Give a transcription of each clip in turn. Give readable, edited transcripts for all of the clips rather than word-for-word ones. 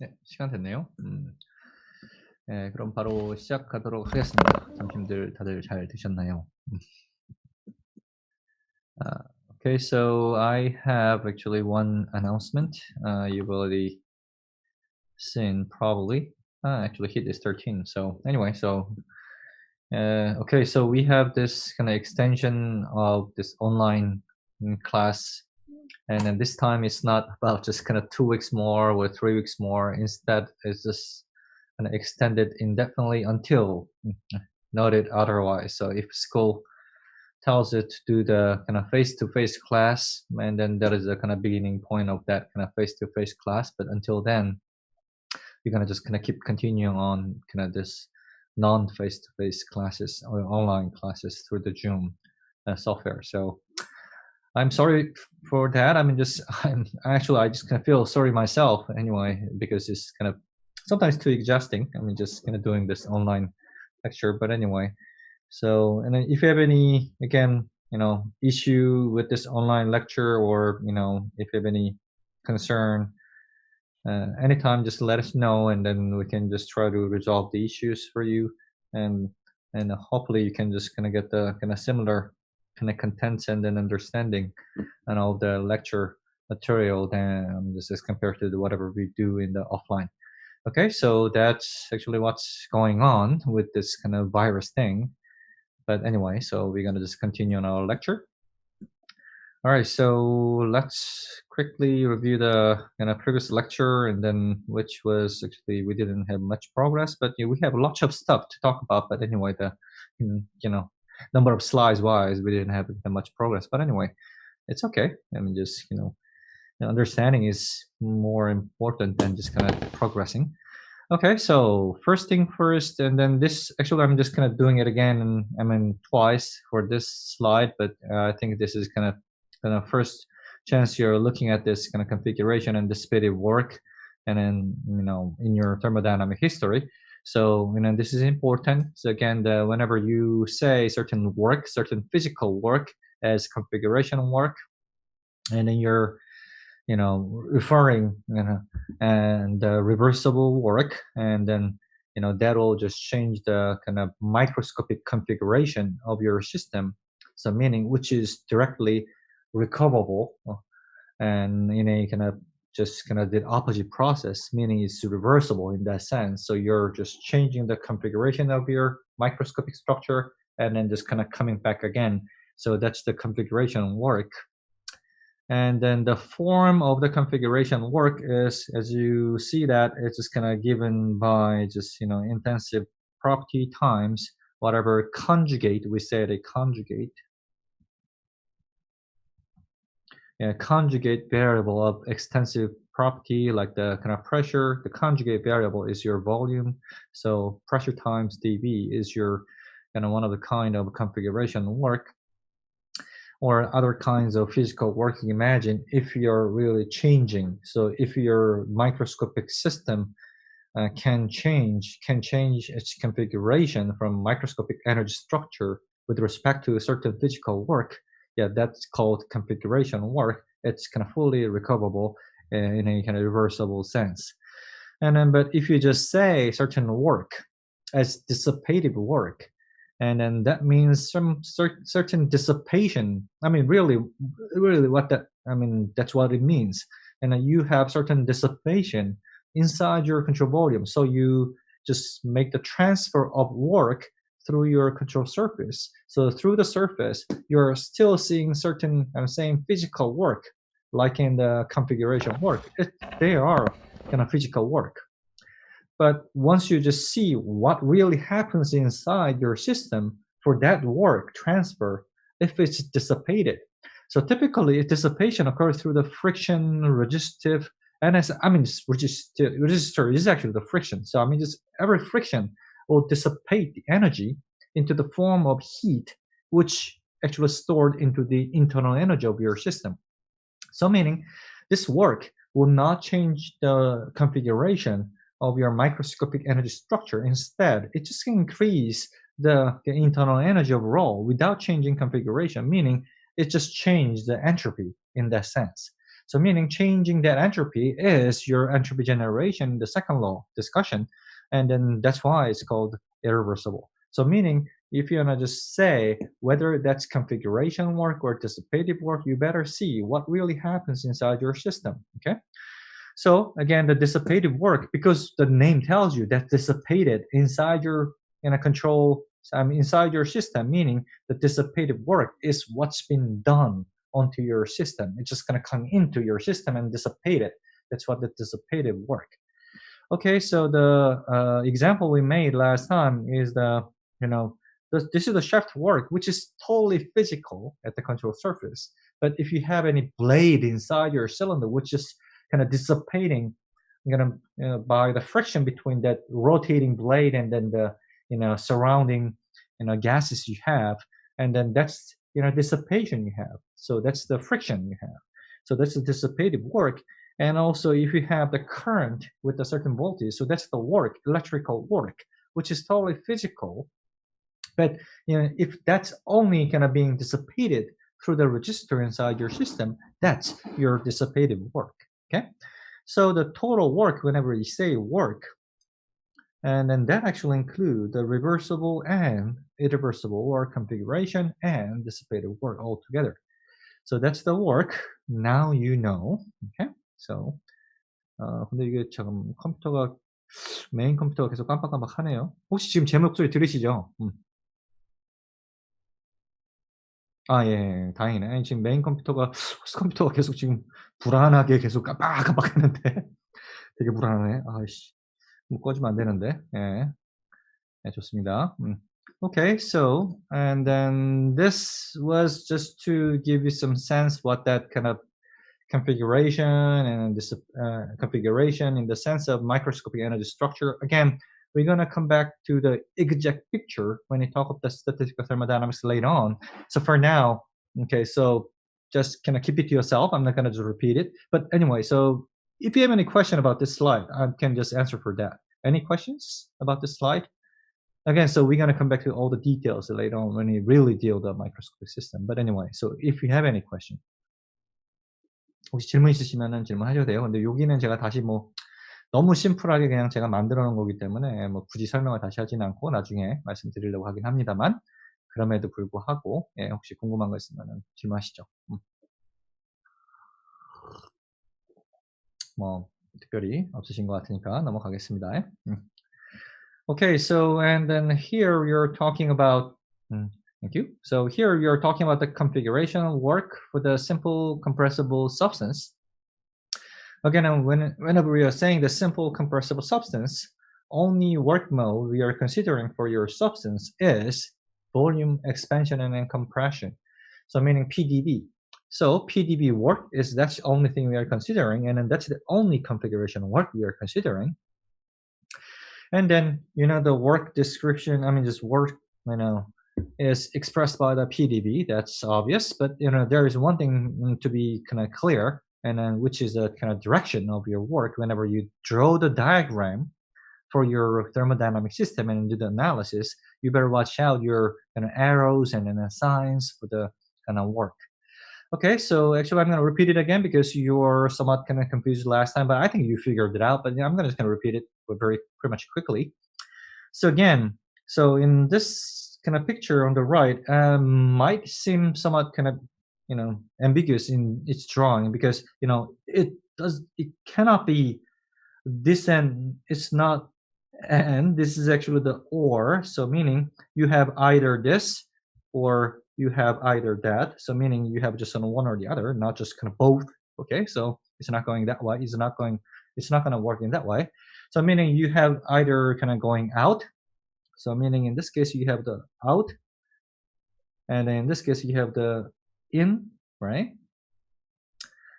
네, 시간 됐네요. 네, 그럼 바로 시작하도록 하겠습니다. 점심들 다들 잘 드셨나요? Uh, okay, so I have actually one announcement. You've already seen probably. Actually, hit is 13. So anyway, okay, so we have this kind of extension of this online class, and then this time it's not about just kind of 2 weeks more or 3 weeks more. Instead, it's just kind of extended indefinitely until noted otherwise. So if school tells it to do the kind of face-to-face class, and then that is the kind of beginning point of that kind of face-to-face class. But until then, you're gonna just kind of keep continuing on kind of this non-face-to-face classes or online classes through the Zoom software. So I'm sorry for that. I mean, just I just kind of feel sorry myself anyway because it's kind of sometimes too exhausting. I mean, just kind of doing this online lecture. But anyway, so and then if you have any again, issue with this online lecture, or if you have any concern, anytime just let us know, and then we can just try to resolve the issues for you, and hopefully you can just kind of get the kind of similar kind of contents and then understanding and all the lecture material than just as compared to whatever we do in the offline. Okay, so that's actually what's going on with this kind of virus thing. But anyway, so we're gonna just continue on our lecture. All right, so let's quickly review the previous lecture, and then which was actually we didn't have much progress, but we have lots of stuff to talk about. But anyway, the number of slides wise, we didn't have that much progress. But anyway, it's okay. I mean, just understanding is more important than just kind of progressing. Okay, so first thing first, and then this actually I'm just kind of doing it again, and I mean twice for this slide, but I think this is kind of first chance you're looking at this kind of configuration and dissipative work, and then in your thermodynamic history. So this is important. So again, whenever you say certain work, certain physical work as configuration work, and then you're referring and reversible work, and then that will just change the kind of microscopic configuration of your system, so meaning which is directly recoverable, and in a kind of just kind of the opposite process, meaning it's reversible in that sense. So you're just changing the configuration of your microscopic structure and then just kind of coming back again. So that's the configuration work. And then the form of the configuration work is, as you see that, it's just kind of given by just, intensive property times whatever conjugate, we said a conjugate. Yeah, conjugate variable of extensive property, like the kind of pressure. The conjugate variable is your volume. So pressure times dV is your kind of one of the kind of configuration work, or other kinds of physical work. Imagine if you're really changing. So if your microscopic system can change its configuration from microscopic energy structure with respect to a certain physical work, yeah, that's called configuration work. It's kind of fully recoverable in a kind of reversible sense. And then, but if you just say certain work as dissipative work, and then that means some certain dissipation. I mean, really, what that, I mean, that's what it means. And then you have certain dissipation inside your control volume. So you just make the transfer of work through your control surface. So through the surface, you're still seeing certain, I'm saying, physical work, like in the configuration work. They are kind of physical work. But once you just see what really happens inside your system for that work transfer, if it's dissipated. So typically, dissipation occurs through the friction resistive, and resistor is actually the friction. So I mean, just every friction will dissipate the energy into the form of heat, which actually stored into the internal energy of your system. So meaning, this work will not change the configuration of your microscopic energy structure. Instead, it just increase the internal energy overall without changing configuration, meaning it just changed the entropy in that sense. So meaning changing that entropy is your entropy generation, the second law discussion. And then that's why it's called irreversible. So meaning if you want to just say whether that's configuration work or dissipative work, you better see what really happens inside your system. Okay. So again, the dissipative work, because the name tells you that dissipated inside your control, inside your system, meaning the dissipative work is what's been done onto your system. It's just going to come into your system and dissipate it. That's what the dissipative work. Okay, so the example we made last time is this is the shaft work, which is totally physical at the control surface. But if you have any blade inside your cylinder, which is kind of dissipating, by the friction between that rotating blade and then the surrounding gases you have, and then that's dissipation you have. So that's the friction you have. So that's the dissipative work. And also, if you have the current with a certain voltage, so that's the work, electrical work, which is totally physical. But if that's only kind of being dissipated through the resistor inside your system, that's your dissipative work. Okay, so the total work, whenever you say work, and then that actually include the reversible and irreversible work configuration and dissipative work all together. So that's the work. Now you know. Okay, so 근데 이게 지금 컴퓨터가 메인 컴퓨터가 계속 깜빡깜빡하네요. 혹시 지금 제 목소리 들으시죠? 아 예. 다행이네. 아니 지금 메인 컴퓨터가 호스 컴퓨터가 계속 지금 불안하게 계속 깜빡깜빡하는데 되게 불안하네. 아이씨. 뭐 꺼지면 안 되는데. 예. 네 좋습니다. Okay, so and then this was just to give you some sense what that kind of configuration and this configuration in the sense of microscopic energy structure. Again, we're going to come back to the exact picture when we talk about the statistical thermodynamics later on. So for now, okay, so just kind of keep it to yourself. I'm not going to just repeat it. But anyway, so if you have any question about this slide, I can just answer for that. Any questions about this slide? Again, so we're going to come back to all the details later on when we really deal with the microscopic system. But anyway, so if you have any question, 혹시 질문 있으시면은 질문하셔도 돼요. 근데 여기는 제가 다시 뭐 너무 심플하게 그냥 제가 만들어 놓은 거기 때문에 뭐 굳이 설명을 다시 하진 않고 나중에 말씀드리려고 하긴 합니다만, 그럼에도 불구하고 예, 혹시 궁금한 거 있으면은 질문하시죠. 뭐 특별히 없으신 것 같으니까 넘어가겠습니다. Okay, so and then here you're talking about thank you. So here you're talking about the configuration work for the simple compressible substance. Again, whenever we are saying the simple compressible substance, only work mode we are considering for your substance is volume expansion and then compression. So meaning PdV. So PdV work that's the only thing we are considering, and then that's the only configuration work we are considering. And then, the work description, this work, is expressed by the PdV. That's obvious. But, there is one thing to be kind of clear, and then which is the kind of direction of your work whenever you draw the diagram for your thermodynamic system and do the analysis. You better watch out your kind of arrows and then signs for the kind of work. Okay, so actually I'm going to repeat it again because you were somewhat kind of confused last time, but I think you figured it out. But I'm just going to repeat it pretty much quickly. So again, so in this kind of picture on the right, might seem somewhat kind of ambiguous in its drawing because it cannot be this and it's not and this is actually the or. So meaning you have either this or you have either that. So meaning you have just on one or the other, not just kind of both. Okay, so it's not going that way. It's not going to work in that way. So meaning you have either kind of going out. So meaning in this case you have the out, and in this case you have the in, right?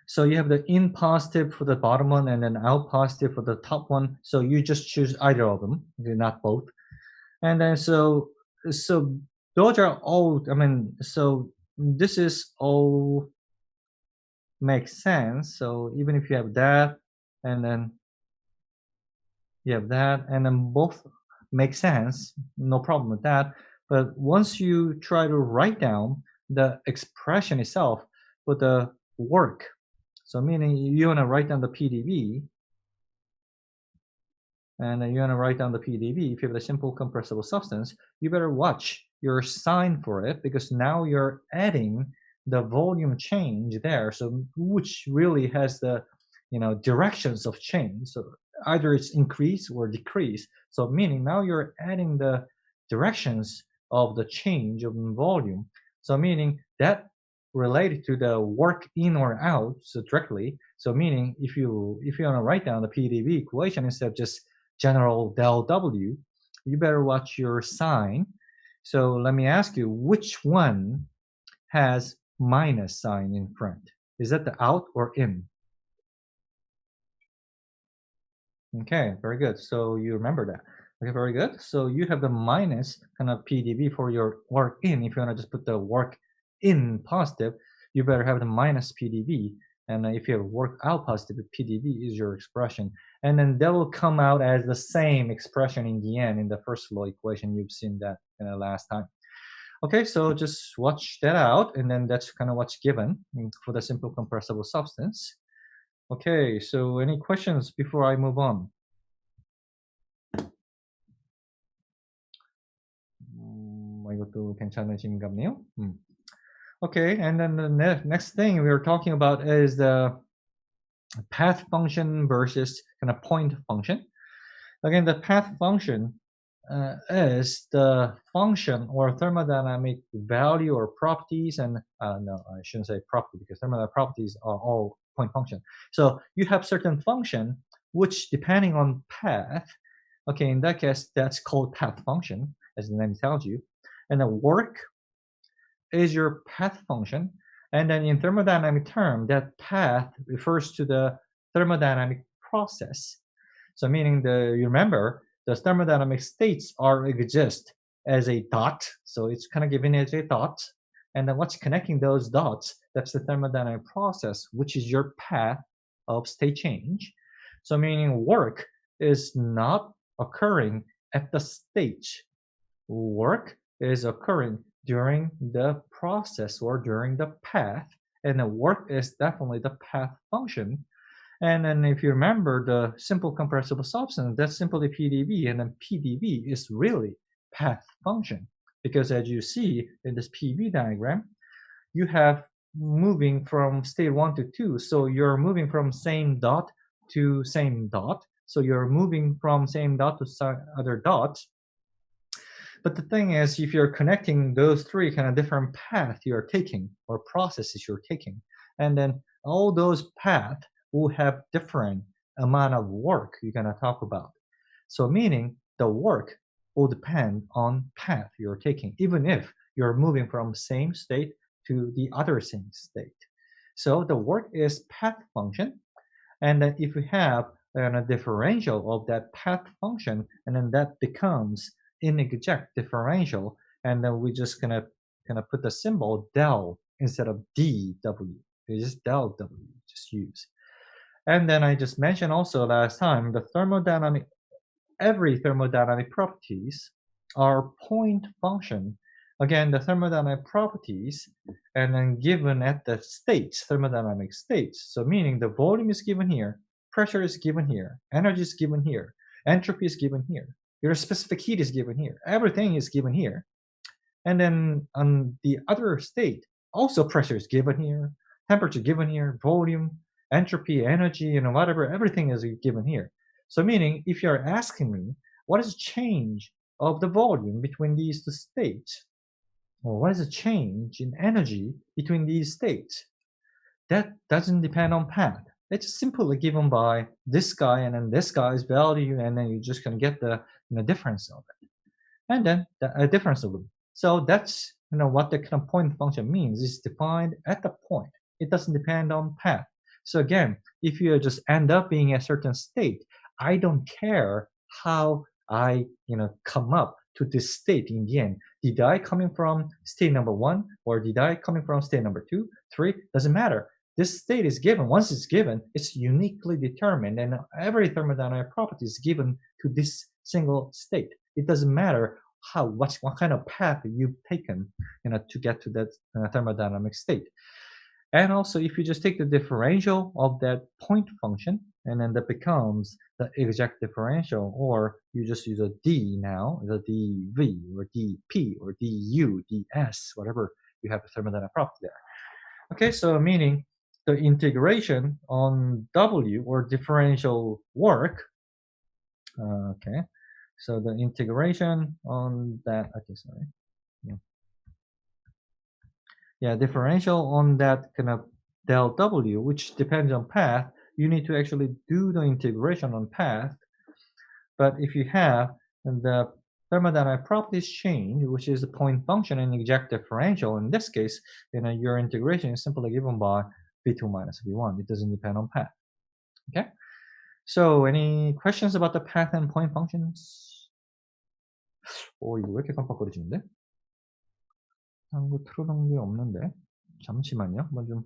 So you have the in positive for the bottom one and then out positive for the top one. So you just choose either of them, not both. And then so those are all, so this is all makes sense. So even if you have that and then you have that and then both make sense, no problem with that. But once you try to write down the expression itself for the work, So meaning you want to write down the PdV, and you want to write down the PdV. If you have a simple compressible substance, you better watch your sign for it, because now you're adding the volume change there. So which really has the directions of change. So either it's increase or decrease. So meaning now you're adding the directions of the change of volume. So meaning that related to the work in or out, so directly. So meaning if you want to write down the PdV equation instead of just general del W, you better watch your sign. So let me ask you, which one has minus sign in front? Is that the out or in? Okay, very good. So you remember that. Okay, very good. So you have the minus kind of PdV for your work in. If you want to just put the work in positive, you better have the minus PdV. And if you have work out positive, PdV is your expression. And then that will come out as the same expression in the end in the first law equation. You've seen that last time. Okay, so just watch that out. And then that's kind of what's given for the simple compressible substance. Okay, so any questions before I move on? 이것도 괜찮으신 것 같네요. Okay, and then the next thing we are talking about is the path function versus kind of point function. Again, the path function is the function or thermodynamic value or properties, and no, I shouldn't say property, because thermodynamic properties are all point function. So you have certain function which, depending on path, okay, in that case, that's called path function, as the name tells you. And the work is your path function. And then in thermodynamic term, that path refers to the thermodynamic process. So meaning you remember the thermodynamic states exist as a dot. So it's kind of given as a dot. And then what's connecting those dots, that's the thermodynamic process, which is your path of state change. So meaning work is not occurring at the stage. Work is occurring during the process or during the path, and the work is definitely the path function. And then if you remember the simple compressible substance, that's simply PdV, and then PdV is really path function, because as you see in this PV diagram, you have moving from state 1 to 2, so you're moving from same dot to same dot, so you're moving from same dot to other dots. But the thing is, if you're connecting those three kind of different paths you're taking or processes you're taking, and then all those paths will have different amount of work you're going to talk about. So meaning the work will depend on path you're taking, even if you're moving from same state to the other same state. So the work is path function. And then if we have a differential of that path function, and then that becomes inexact differential, and then we just gonna put the symbol del instead of dw. It's just del w, just use. And then I just mentioned also last time the every thermodynamic properties are point function. Again, the thermodynamic properties, and then given at the states, thermodynamic states. So meaning the volume is given here, pressure is given here, energy is given here, entropy is given here, your specific heat is given here, everything is given here. And then on the other state, also pressure is given here, temperature given here, volume, entropy, energy, whatever, everything is given here. So meaning if you're asking me, what is the change of the volume between these two states? Or what is the change in energy between these states? That doesn't depend on path. It's simply given by this guy and then this guy's value, and then you're just going to get the difference of it. And then the difference of them. So that's what the kind of point function means. It's defined at the point. It doesn't depend on path. So again, if you just end up being a certain state, I don't care how I come up to this state in the end. Did I coming from state number 1, or did I coming from state number 2, 3? Doesn't matter. This state is given. Once it's given, it's uniquely determined, and every thermodynamic property is given to this single state. It doesn't matter what kind of path you've taken to get to that thermodynamic state. And also, if you just take the differential of that point function, and then that becomes the exact differential, or you just use a d now, the dv or dp or du, ds, whatever you have the thermodynamic property there. Okay, so meaning the integration on w or differential work. Okay, so the integration on that. Okay, sorry. Yeah, differential on that kind of del w, which depends on path. You need to actually do the integration on path. But if you have the thermodynamic properties change, which is the point function and exact differential, in this case, your integration is simply given by v2 minus v1. It doesn't depend on path. Okay. So any questions about the path and point functions? 이거 왜 이렇게 깜빡거리지는데? 한거 틀어놓은 게 없는데. 잠시만요. 한번 좀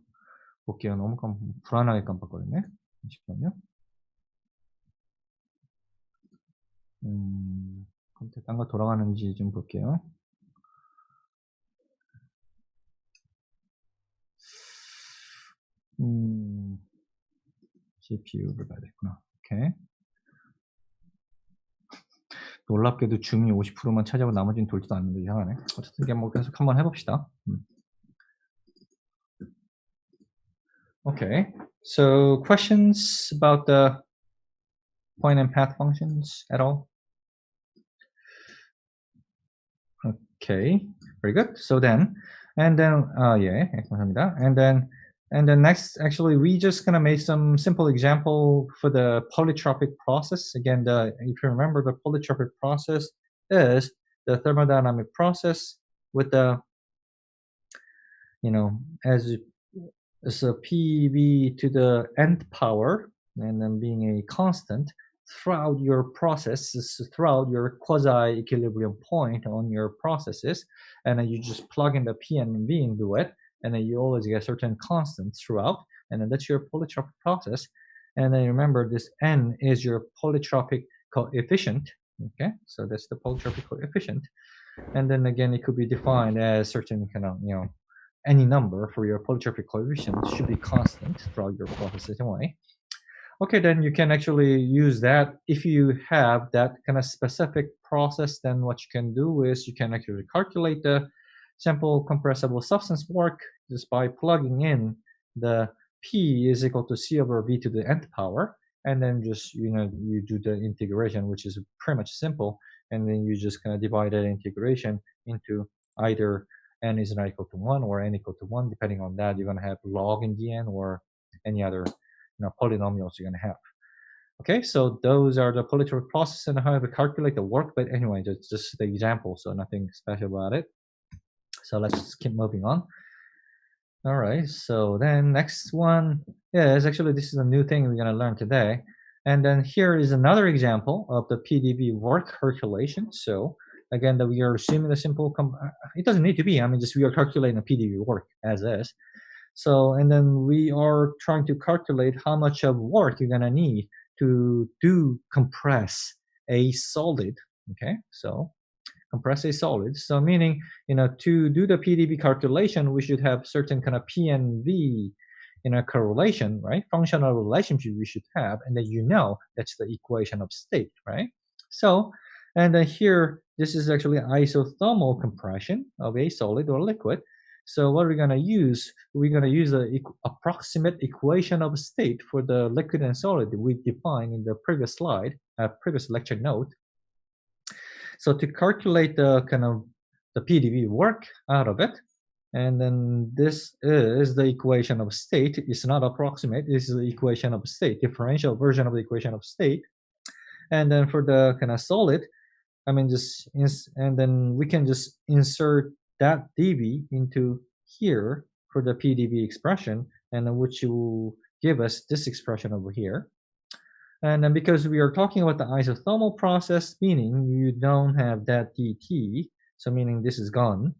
볼게요. 너무 불안하게 깜빡거리네. 잠시만요. 컴퓨터 딴 거 돌아가는지 좀 볼게요. CPU를 봐야 되구나. 오케이. 놀랍게도 줌이 50%만 차지하고 나머지는 돌지도 않는데 이상하네. 어쨌든 이게 뭐 계속 한번 해봅시다. Okay. So questions about the point and path functions at all? Okay. Very good. So then, and then, yeah, 감사합니다. And then next, actually, we just gonna make some simple example for the polytropic process. Again, if you remember, the polytropic process is the thermodynamic process with the, as a PV to the nth power, and then being a constant throughout your processes, throughout your quasi-equilibrium point on your processes, and then you just plug in the P and V into it, and then you always get certain constants throughout, and then that's your polytropic process. And then remember, this n is your polytropic coefficient. Okay, so that's the polytropic coefficient. And then again, it could be defined as certain kind of, any number for your polytropic coefficient should be constant throughout your process anyway. Okay, then you can actually use that. If you have that kind of specific process, then what you can do is you can actually calculate the simple compressible substance work just by plugging in the P is equal to C over V to the nth power, and then just, you do the integration, which is pretty much simple, and then you just kind of divide that integration into either n is not equal to 1 or n equal to 1. Depending on that, you're going to have log in the n or any other polynomials you're going to have. Okay, so those are the polytropic process and how to calculate the work. But anyway, just the example, so nothing special about it. So let's keep moving on. All right, so then next one is actually, this is a new thing we're going to learn today. And then here is another example of the PDV work calculation. So again, that we are assuming the simple, it doesn't need to be, just we are calculating the PDV work as is. So, and then we are trying to calculate how much of work you're gonna need to compress a solid. Okay, so compress a solid. So meaning, to do the PDV calculation, we should have certain kind of P and V, correlation, right? Functional relationship we should have, and then that's the equation of state, right? So, and then here, this is actually isothermal compression of a solid or liquid. So what we're gonna use? We're gonna use the approximate equation of state for the liquid and solid we defined in the previous slide, previous lecture note. So to calculate the kind of the PDV work out of it, and then this is the equation of state. It's not approximate. This is the equation of state, differential version of the equation of state. And then for the kind of solid, and then we can just insert that dV into here for the PDV expression, and then which will give us this expression over here. And then because we are talking about the isothermal process, meaning you don't have that dt, so meaning this is gone.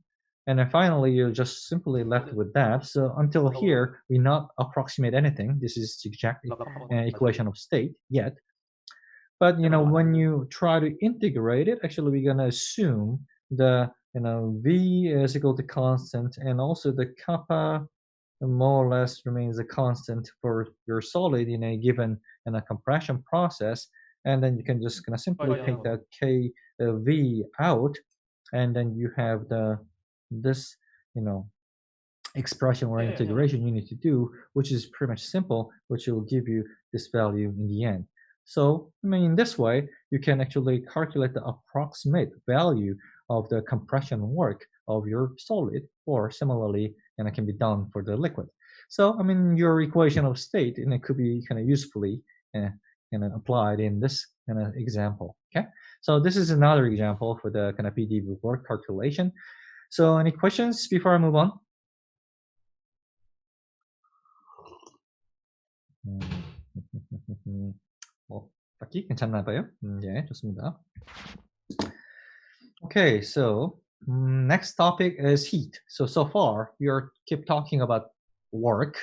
And then finally, you're just simply left with that. So until here, we not approximate anything. This is exact equation of state yet. But when you try to integrate it, actually we're gonna assume the v is equal to constant, and also the kappa more or less remains a constant for your solid in a given in a compression process, and then you can just kind of simply take that k v out, and then you have this you know expression or integration you need to do, which is pretty much simple, which will give you this value in the end. So, I mean, in this way, you can actually calculate the approximate value of the compression work of your solid, or similarly, and it can be done for the liquid. So, I mean, your equation of state, and it could be kind of usefully uh, applied in this kind of example. Okay, so this is another example for the kind of PDV work calculation. So, any questions before I move on? 딱히 괜찮나 봐요? 예, 좋습니다. Okay, so next topic is heat. So far we are keep talking about work,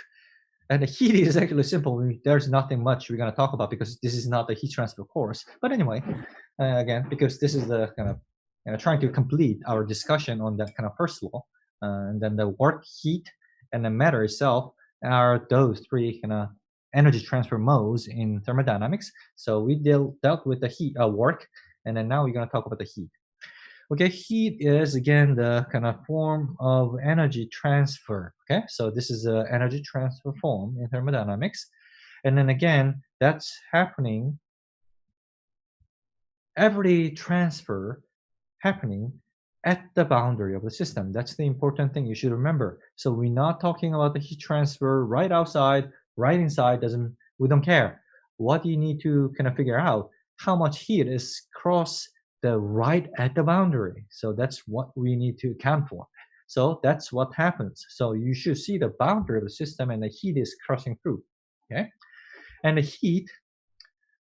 and the heat is actually simple. There's nothing much we're gonna talk about because this is not the heat transfer course. But anyway, again, because this is the kind of trying to complete our discussion on that kind of first law, and then the work, heat, and the matter itself are those three kind of energy transfer modes in thermodynamics. So we dealt with the heat work, and then now we're going to talk about the heat. Okay, heat is again the kind of form of energy transfer. Okay, so this is a energy transfer form in thermodynamics, and then again that's happening every transfer happening at the boundary of the system. That's the important thing you should remember. So we're not talking about the heat transfer right outside, right inside, doesn't we don't care. What you need to kind of figure out how much heat is cross the right at the boundary. So that's what we need to account for. So that's what happens. So you should see the boundary of the system and the heat is crossing through. Okay. And the heat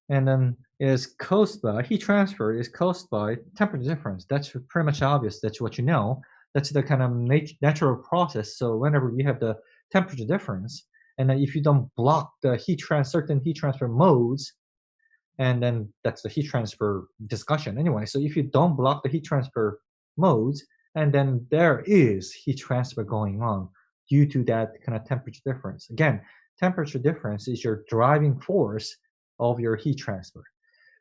and then is caused by heat transfer is caused by temperature difference. That's pretty much obvious. That's what you know. That's the kind of natural process. So whenever you have the temperature difference, and then if you don't block the certain heat transfer modes, and then that's the heat transfer discussion anyway. So if you don't block the heat transfer modes, and then there is heat transfer going on due to that kind of temperature difference. Again, temperature difference is your driving force of your heat transfer.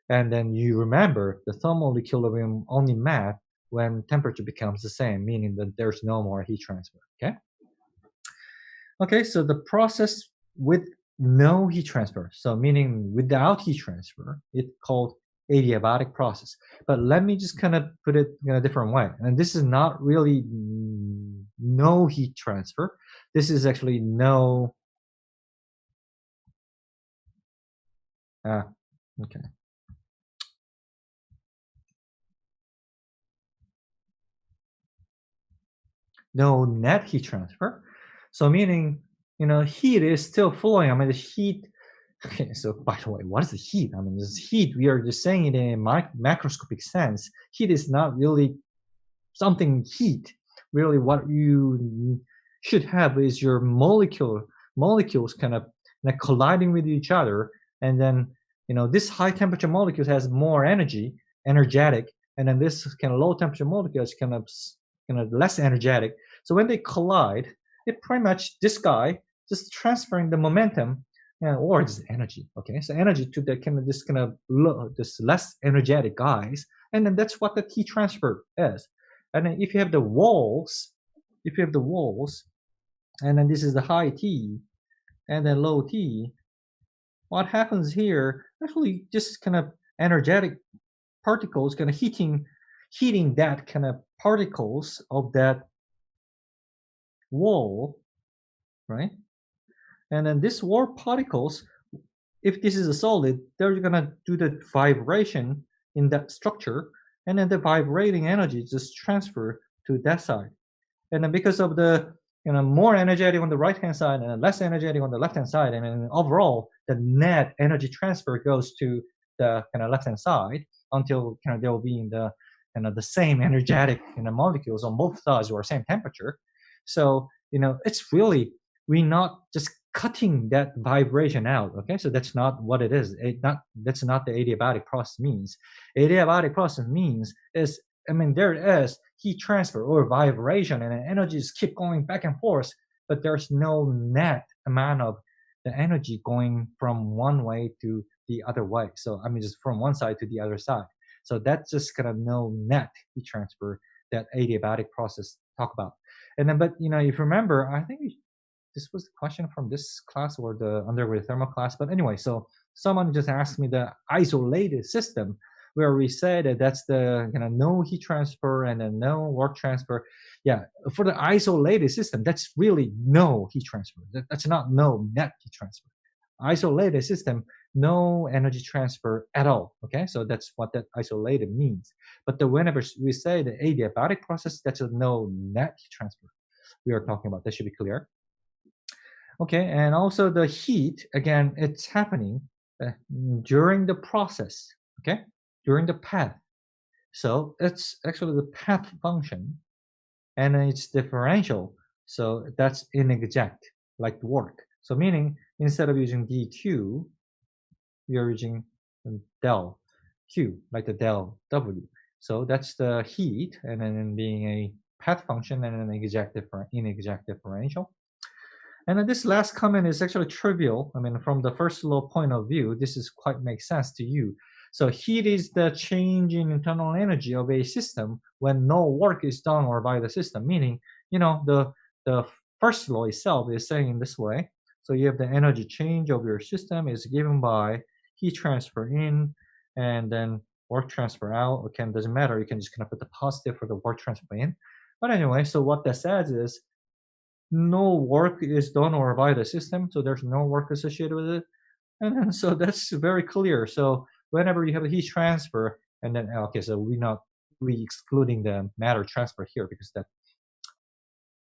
And then you remember the thermal equilibrium only math when temperature becomes the same, meaning that there's no more heat transfer. Okay. Okay, so the process with no heat transfer, so meaning without heat transfer, it's called adiabatic process. But let me just kind of put it in a different way. And this is not really no heat transfer. This is actually no. Okay. No net heat transfer. So meaning, heat is still flowing. I mean, the heat. Okay, so by the way, what is the heat? I mean, this heat, we are just saying it in a macroscopic sense. Heat is not really something heat. Really, what you should have is your molecules kind of like colliding with each other. And then, this high temperature molecule has more energetic. And then this kind of low temperature molecule is kind of less energetic. So when they collide, it pretty much this guy just transferring the momentum, or just energy. Okay, so energy to the this less energetic guys, and then that's what the heat transfer is. And then if you have the walls, and then this is the high T, and then low T, what happens here? Actually, just kind of energetic particles kind of heating that kind of particles of that wall, right? And then this wall particles, if this is a solid, they're gonna do the vibration in that structure, and then the vibrating energy just transfer to that side. And then because of the more energetic on the right hand side and less energetic on the left hand side, and then overall the net energy transfer goes to the kind of left hand side until they'll be in the the same energetic molecules on both sides or same temperature. So it's really, we're not just cutting that vibration out. Okay, so that's not what it is. That's not the adiabatic process means. Adiabatic process means is, there is heat transfer or vibration, and energies keep going back and forth. but there's no net amount of the energy going from one way to the other way. So I mean, just from one side to the other side. So that's just kind of no net heat transfer that adiabatic process talk about. And then, but if you remember, I think this was the question from this class or the undergraduate thermal class. But anyway, so someone just asked me the isolated system where we said that that's the no heat transfer and then no work transfer. Yeah, for the isolated system, that's really no heat transfer. That's not no net heat transfer. Isolated system, no energy transfer at all. Okay, so that's what that isolated means. But whenever we say the adiabatic process, that's a no net heat transfer we are talking about. That should be clear. Okay, and also the heat, again, it's happening during the process, okay, during the path. So it's actually the path function and it's differential. So that's inexact, like the work. So meaning instead of using dq, you're using del q, like the del w. So that's the heat and then being a path function and an inexact differential. And then this last comment is actually trivial. I mean, from the first law point of view, this is quite makes sense to you. So heat is the change in internal energy of a system when no work is done or by the system. Meaning, the first law itself is saying in this way. So you have the energy change of your system is given by heat transfer in and then work transfer out. Again, doesn't matter. You can just kind of put the positive for the work transfer in. But anyway, so what that says is no work is done or by the system, so there's no work associated with it. And then, so that's very clear. So whenever you have a heat transfer, and then okay, so we excluding the matter transfer here because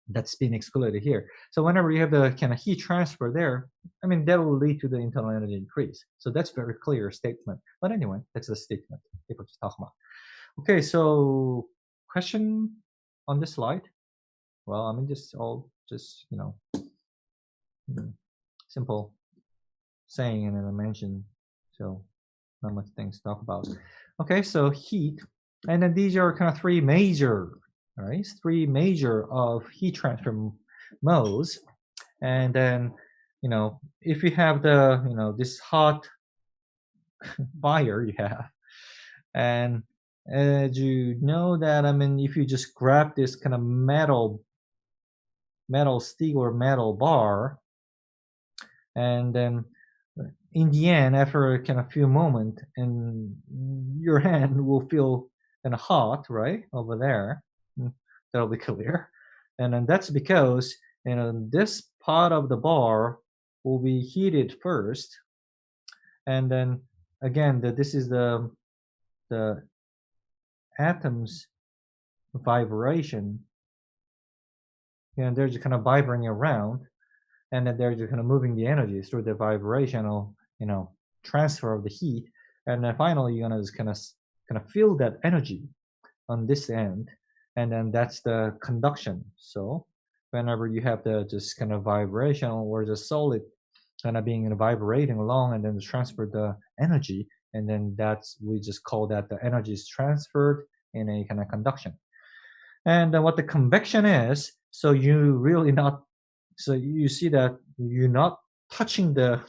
that's being excluded here. So whenever you have the kind of heat transfer there, I mean that will lead to the internal energy increase. So that's very clear statement. But anyway, that's the statement people just talk about. Okay, so question on this slide. Well, I mean, just simple saying and then I mentioned, so not much things to talk about. Okay, so heat, and then these are kind of three major of heat transfer modes, and then if you have the this hot fire you have, and as you know that, I mean, if you just grab this kind of metal stick or metal bar, and then in the end, after kind of few moments, and your hand will feel kind of hot, right over there. That'll be clear, and then that's because this part of the bar will be heated first, and then again, this is the atoms vibration. They're just kind of vibrating around, and then they're just kind of moving the energy through the vibrational, transfer of the heat, and then finally you're gonna just kind of feel that energy on this end, and then that's the conduction. So whenever you have the just kind of vibration or the solid kind of being vibrating along, and then transfer the energy, and then we just call that the energy is transferred in a kind of conduction. And what the convection is, so so you see that you're not touching the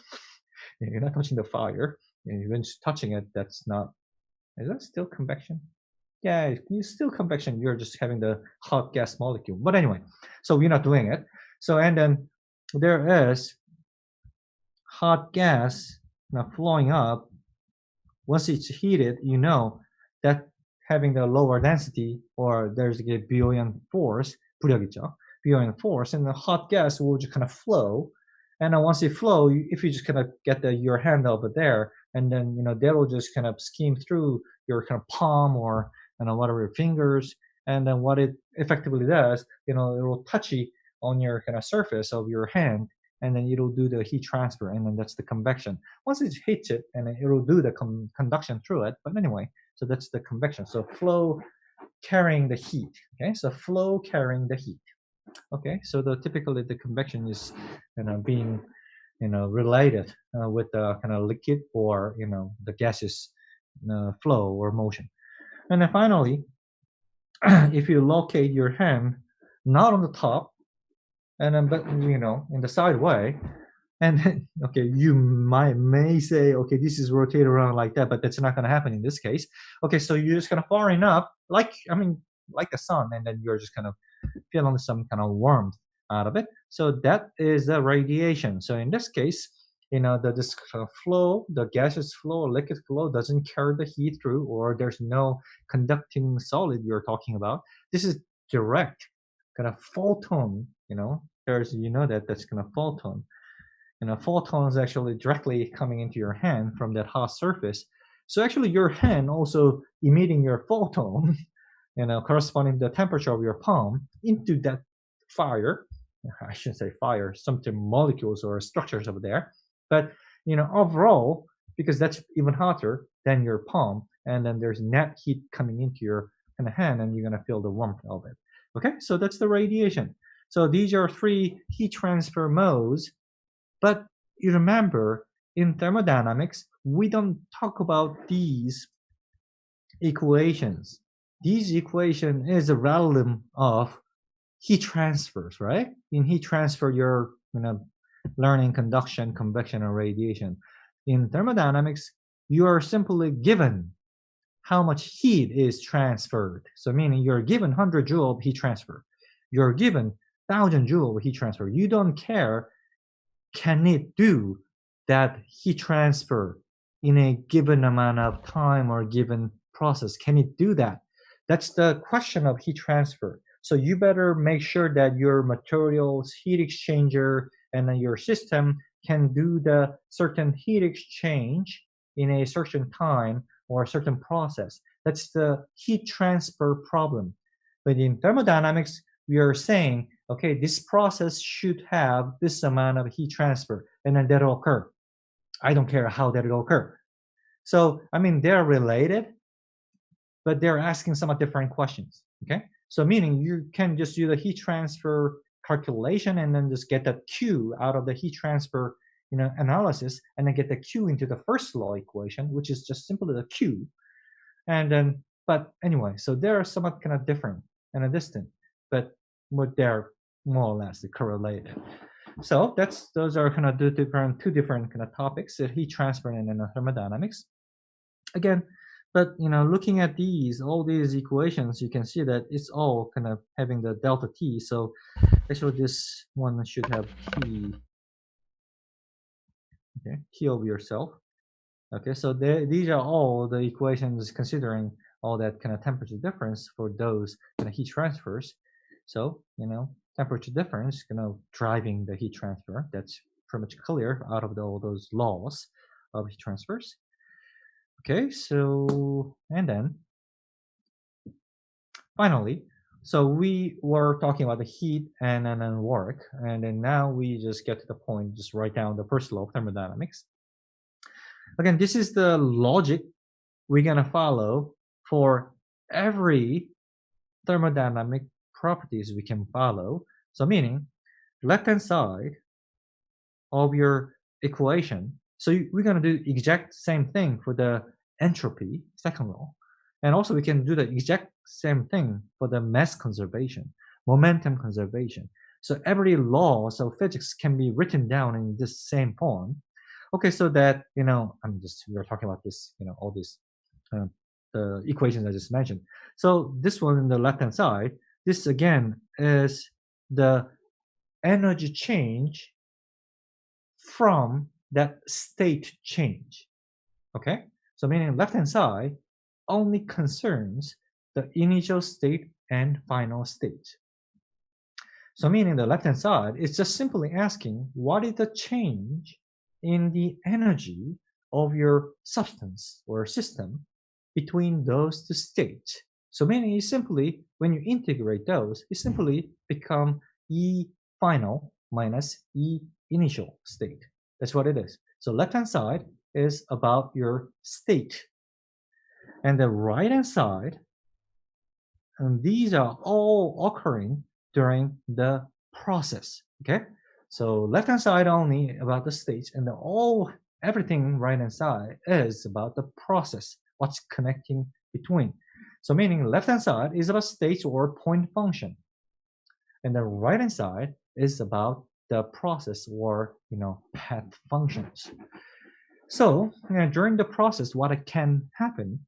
fire, and you're just touching it. That's not. Is that still convection? Yeah, it's still convection. You're just having the hot gas molecule. But anyway, so we're not doing it. So and then there is hot gas now flowing up. Once it's heated, that having the lower density, or there's a buoyant force, 부력이죠. Buoyant force, and the hot gas will just kind of flow. And then once it flow, if you just kind of get your hand over there, and then that will just kind of skim through your kind of palm or whatever your fingers, and then what it effectively does, it will touchy on your kind of surface of your hand, and then it'll do the heat transfer, and then that's the convection. Once it hits it, and then it'll do the conduction through it. But anyway, so that's the convection. So flow carrying the heat. Okay, so flow carrying the heat. Okay, so typically the convection is being related with the kind of liquid or the gaseous flow or motion. And then finally, if you locate your hand not on the top, and then but in the side way, and then, okay, you may say, okay, this is rotated around like that, but that's not going to happen in this case. Okay, so you're just kind of far enough, like the sun, and then you're just kind of feeling some kind of warmth out of it. So that is the radiation. So in this case, this kind of flow, the gaseous flow, liquid flow doesn't carry the heat through, or there's no conducting solid you're talking about. This is direct kind of photon. There's that's kind of photon. Photons actually directly coming into your hand from that hot surface. So actually, your hand also emitting your photon, corresponding to the temperature of your palm into that fire. I shouldn't say fire, something molecules or structures over there. But overall, because that's even hotter than your palm, and then there's net heat coming into your kind of hand, and you're gonna feel the warmth of it. Okay, so that's the radiation. So these are three heat transfer modes. But you remember, in thermodynamics, we don't talk about these equations. These equation is a realm of heat transfers, right? In heat transfer, you're learning conduction, convection, and radiation. In thermodynamics, you are simply given how much heat is transferred. So meaning you're given 100 joule of heat transfer. You're given 1,000 joule of heat transfer. You don't care, can it do that heat transfer in a given amount of time or given process? Can it do that? That's the question of heat transfer. So you better make sure that your materials, heat exchanger, and then your system can do the certain heat exchange in a certain time or a certain process. That's the heat transfer problem. But in thermodynamics, we are saying, okay, this process should have this amount of heat transfer, and then that'll occur. I don't care how that'll occur. So, they're related, but they're asking somewhat different questions. Okay, so meaning you can just do the heat transfer calculation and then just get that Q out of the heat transfer analysis, and then get the Q into the first law equation, which is just simply the Q. And then, but anyway, so they're somewhat kind of different and distant, but they're more or less correlated. So those are kind of two different kind of topics: heat transfer and thermodynamics. Again, but looking at all these equations, you can see that it's all kind of having the delta T. So actually, this one should have T. Okay, T over yourself. Okay, so these are all the equations considering all that kind of temperature difference for those kind of heat transfers. So, temperature difference driving the heat transfer. That's pretty much clear out of all those laws of heat transfers. Okay, so, and then finally, so we were talking about the heat and then work, and then now we just get to the point, just write down the first law of thermodynamics. Again, this is the logic we're going to follow for every thermodynamic properties we can follow. So meaning left-hand side of your equation. So we're going to do exact same thing for the entropy, second law. And also we can do the exact same thing for the mass conservation, momentum conservation. So every laws of physics can be written down in this same form. Okay, so that, we're talking about this, all this, the equations I just mentioned. So this one on the left-hand side, this again is the energy change from that state change. Okay, so meaning left-hand side only concerns the initial state and final state. So meaning the left-hand side is just simply asking what is the change in the energy of your substance or system between those two states. So meaning is simply, when you integrate those, it simply become E final minus E initial state. That's what it is. So left-hand side is about your state. And the right-hand side, and these are all occurring during the process. Okay, so left-hand side only about the state, and everything right-hand side is about the process, what's connecting between. So meaning left-hand side is about states or point function, and the right-hand side is about the process or path functions. So during the process, what can happen?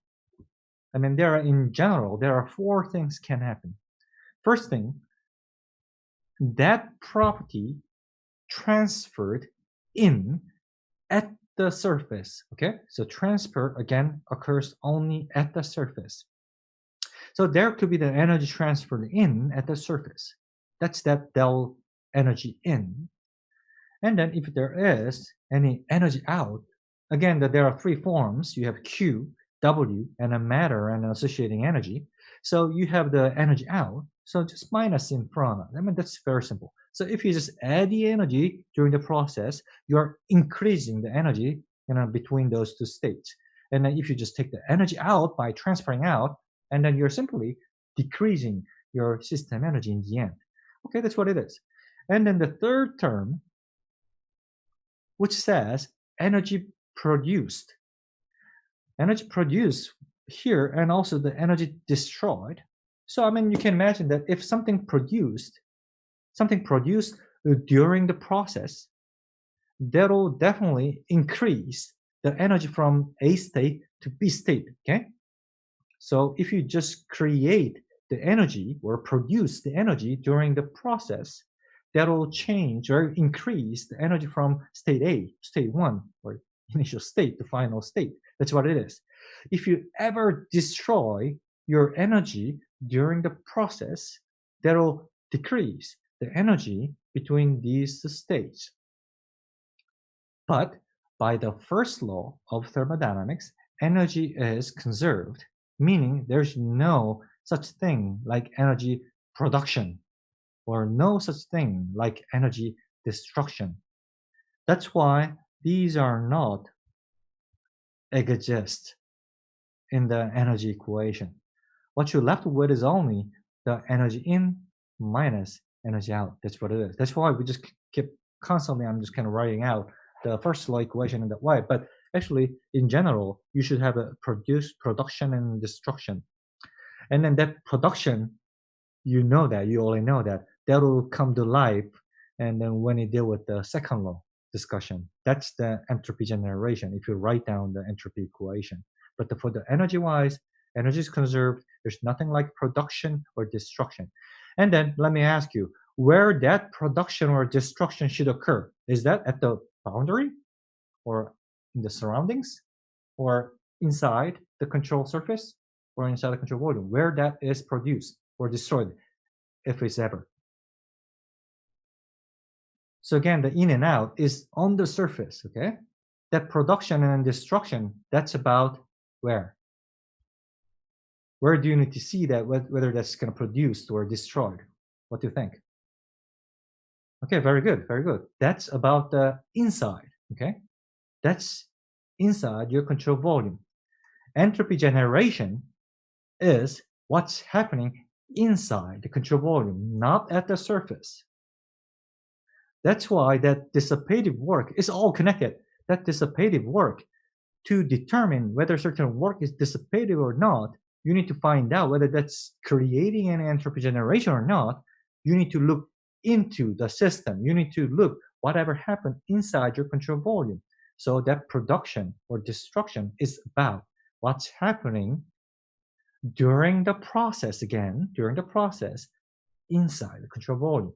I mean, in general, there are four things can happen. First thing, that property transferred in at the surface. Okay, so transfer again occurs only at the surface. So there could be the energy transferred in at the surface. That's that del energy in. And then if there is any energy out, again, that there are three forms. You have Q, W, and a matter and an associating energy. So you have the energy out. So just minus in front. I mean, that's very simple. So if you just add the energy during the process, you're increasing the energy between those two states. And then if you just take the energy out by transferring out, and then you're simply decreasing your system energy in the end. Okay, that's what it is. And then the third term, which says energy produced. Energy produced here and also the energy destroyed. So I mean, you can imagine that if something produced during the process, that'll definitely increase the energy from A state to B state, okay? So if you just create the energy or produce the energy during the process, that'll change or increase the energy from state A, state one, or initial state to final state. That's what it is. If you ever destroy your energy during the process, that'll decrease the energy between these states. But by the first law of thermodynamics, energy is conserved, meaning there's no such thing like energy production or no such thing like energy destruction. That's why these are not exist in the energy equation. What you're left with is only the energy in minus energy out. That's what it is. That's why we just keep constantly, I'm just kind of writing out the first law equation in that way. But actually, in general, you should have a production and destruction. And then that production, you already know that will come to life. And then when you deal with the second law discussion, that's the entropy generation if you write down the entropy equation. But for the energy wise, energy is conserved. There's nothing like production or destruction. And then let me ask you, where that production or destruction should occur? Is that at the boundary or in the surroundings or inside the control surface or inside the control volume, where that is produced or destroyed, if it's ever? So again, the in and out is on the surface, okay? That production and destruction, that's about where? Where do you need to see that, whether that's kind of produced or destroyed? What do you think? Okay, very good, very good. That's about the inside, okay? That's inside your control volume. Entropy generation is what's happening inside the control volume, not at the surface. That's why that dissipative work is all connected. That dissipative work, to determine whether certain work is dissipative or not, you need to find out whether that's creating an entropy generation or not. You need to look into the system. You need to look whatever happened inside your control volume. So that production or destruction is about what's happening during the process, inside the control volume.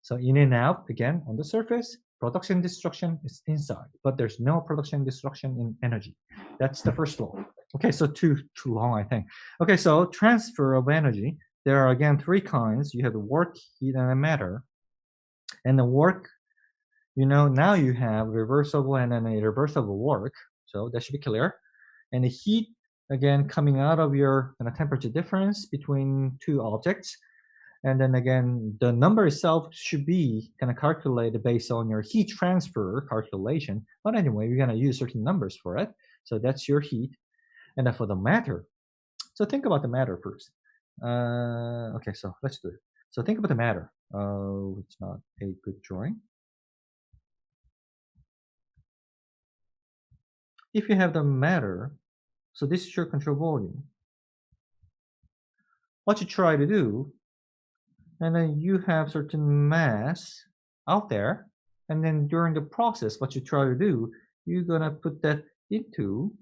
So in and out, again, on the surface, production destruction is inside, but there's no production destruction in energy. That's the first law. Okay, so too long, I think. Okay, so transfer of energy. There are, again, three kinds. You have the work, heat, and matter. And the work, now you have reversible and then irreversible work. So that should be clear. And the heat, again, coming out of your temperature difference between two objects. And then again, the number itself should be calculated based on your heat transfer calculation. But anyway, we're gonna use certain numbers for it. So that's your heat. And then for the matter, so think about the matter first. Okay, so let's do it. So think about the matter. It's not a good drawing. If you have the matter, so this is your control volume. What you try to do, and then you have certain mass out there, and then during the process, what you try to do, you're gonna put that into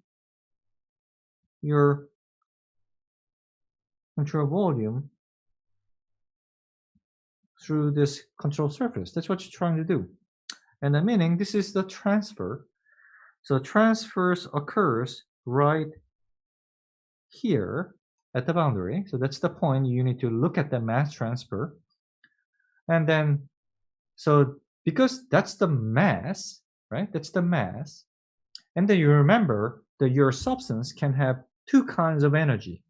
your control volume through this control surface. That's what you're trying to do. And the meaning, this is the transfer. So transfers occurs right here at the boundary. So that's the point you need to look at the mass transfer. And then, so because that's the mass, right? That's the mass. And then you remember that your substance can have two kinds of energy,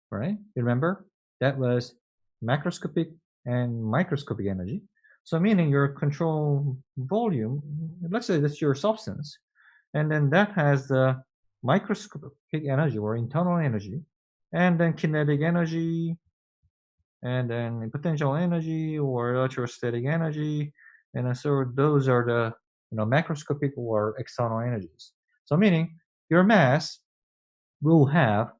right? You remember that was macroscopic and microscopic energy. So meaning your control volume, let's say that's your substance, and then that has the microscopic energy or internal energy, and then kinetic energy, and then potential energy or electrostatic energy, and so those are the macroscopic or external energies. So meaning your mass will have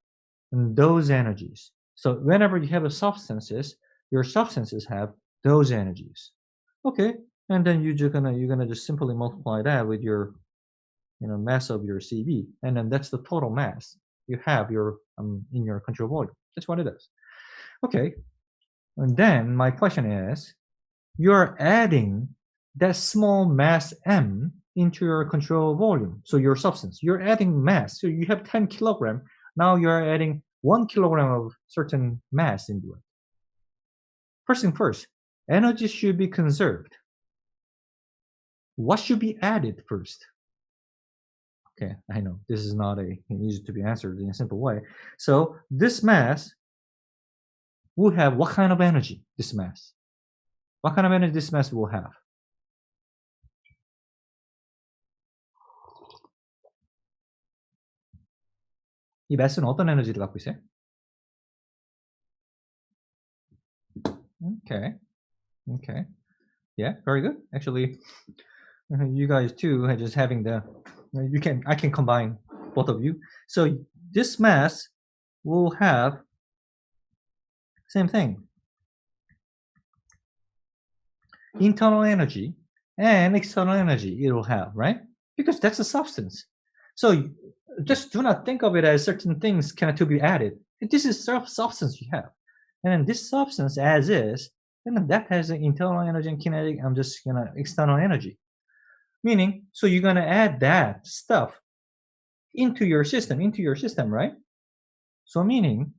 those energies. So whenever you have a substances, your substances have those energies. Okay, and then you're gonna just simply multiply that with your mass of your CV, and then that's the total mass you have your in your control volume. That's what it is. Okay, and then my question is, you're adding that small mass m into your control volume. So your substance, you're adding mass. So you have 10 kilogram. Now you're adding 1 kilogram of certain mass into it. First thing first, energy should be conserved. What should be added first? Okay, I know this is not easy to be answered in a simple way. So this mass will have what kind of energy? This mass. What kind of energy this mass will have? 이 mass는 어떤 에너지를 갖고 있어요? Okay. Okay. Yeah, very good. Actually, you guys too are just having I can combine both of you. So this mass will have same thing, internal energy and external energy it will have, right? Because that's a substance. So just do not think of it as certain things cannot to be added. This is substance you have. And then this substance as is, and then that has an internal energy and kinetic, I'm just external energy. Meaning, so you're gonna add that stuff into your system, right? So meaning,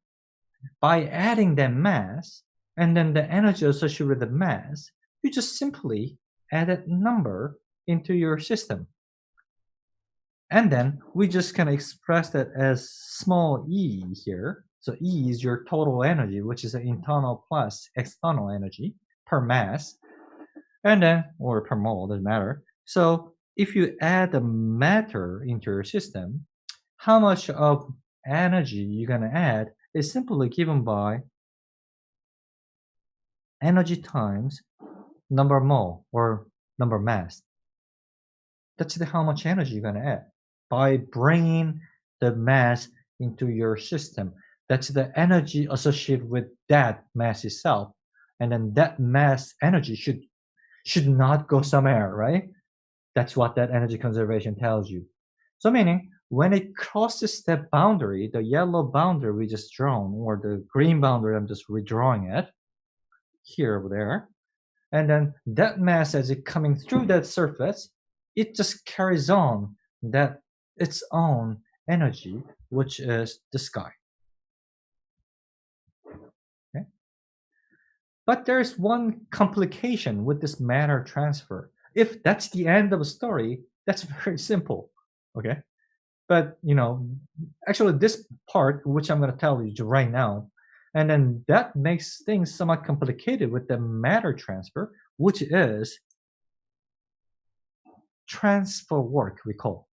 by adding that mass and then the energy associated with the mass, you just simply add that number into your system. And then we just kind of express that as small e here. So E is your total energy, which is the internal plus external energy per mass, and then, or per mole, doesn't matter. So if you add the matter into your system, how much of energy you're going to add is simply given by energy times number mole or number mass. That's how much energy you're going to add by bringing the mass into your system. That's the energy associated with that mass itself. And then that mass energy should not go somewhere, right? That's what that energy conservation tells you. So meaning when it crosses that boundary, the yellow boundary we just drawn, or the green boundary I'm just redrawing it here over there, and then that mass as it coming through that surface, it just carries on that its own energy, which is the sky. Okay? But there's one complication with this matter transfer. If that's the end of a story, that's very simple. Okay? But actually this part, which I'm going to tell you right now, and then that makes things somewhat complicated with the matter transfer, which is transfer work, we call.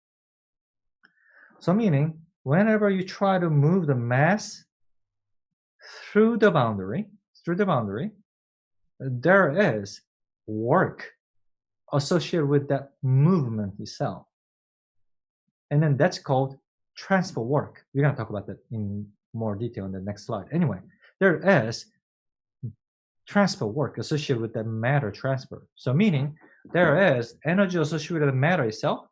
So meaning, whenever you try to move the mass through the boundary, there is work associated with that movement itself. And then that's called transfer work. We're going to talk about that in more detail in the next slide. Anyway, there is transfer work associated with the matter transfer. So meaning there is energy associated with the matter itself,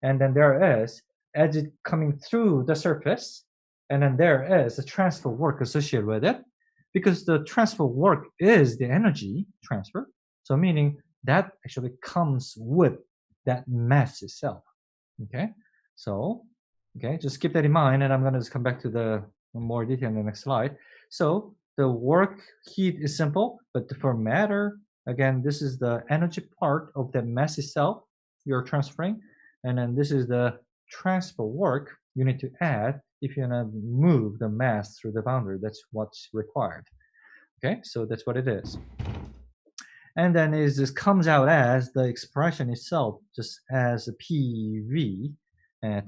and then there is as it coming through the surface, and then there is a transfer work associated with it, because the transfer work is the energy transfer. So meaning that actually comes with that mass itself. Okay, so okay, just keep that in mind, and I'm going to just come back to the more detail in the next slide. So the work heat is simple, but for matter, again, this is the energy part of the mass itself you're transferring, and then this is the transfer work you need to add if you're going to move the mass through the boundary. That's what's required. Okay, so that's what it is. And then this comes out as the expression itself, just as PV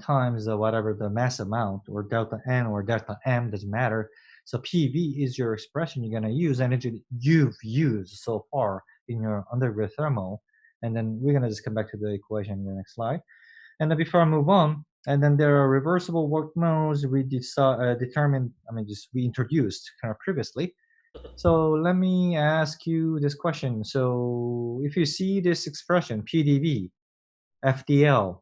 times whatever the mass amount, or delta N or delta M, doesn't matter. So PV is your expression you're going to use, energy you've used so far in your undergrad thermal. And then we're going to just come back to the equation in the next slide. And then before I move on, and then there are reversible work modes we determined, we introduced kind of previously. So let me ask you this question. So if you see this expression, PDV, FDL,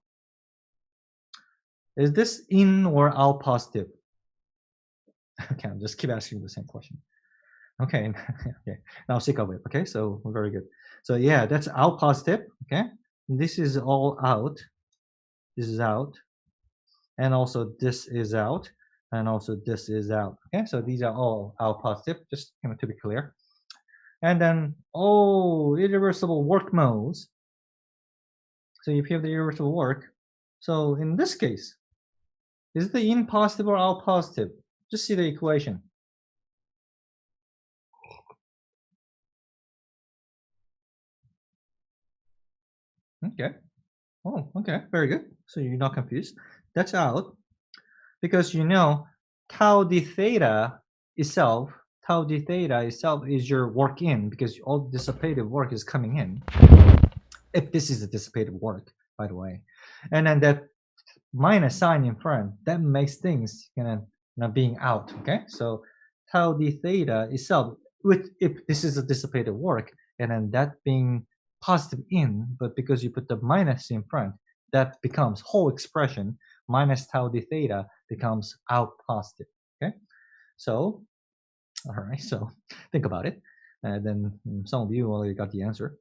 is this in or out positive? Okay, I'll just keep asking the same question. Okay, okay, now sick of it. Okay, so very good. So yeah, that's out positive. Okay, this is all out. This is out. And also this is out. And also this is out. Okay, so these are all out positive, just to be clear. And then, irreversible work modes. So if you have the irreversible work, so in this case, is it the in positive or out positive? Just see the equation. Okay. Oh, okay, very good. So you're not confused. That's out, because tau d theta itself is your work in, because all dissipative work is coming in. If this is a dissipative work, by the way, and then that minus sign in front, that makes things being out. Okay, so tau d theta itself, if this is a dissipative work, and then that being positive in, but because you put the minus in front, that becomes whole expression minus tau d theta becomes out positive. Okay, so all right, so think about it, and then some of you already got the answer.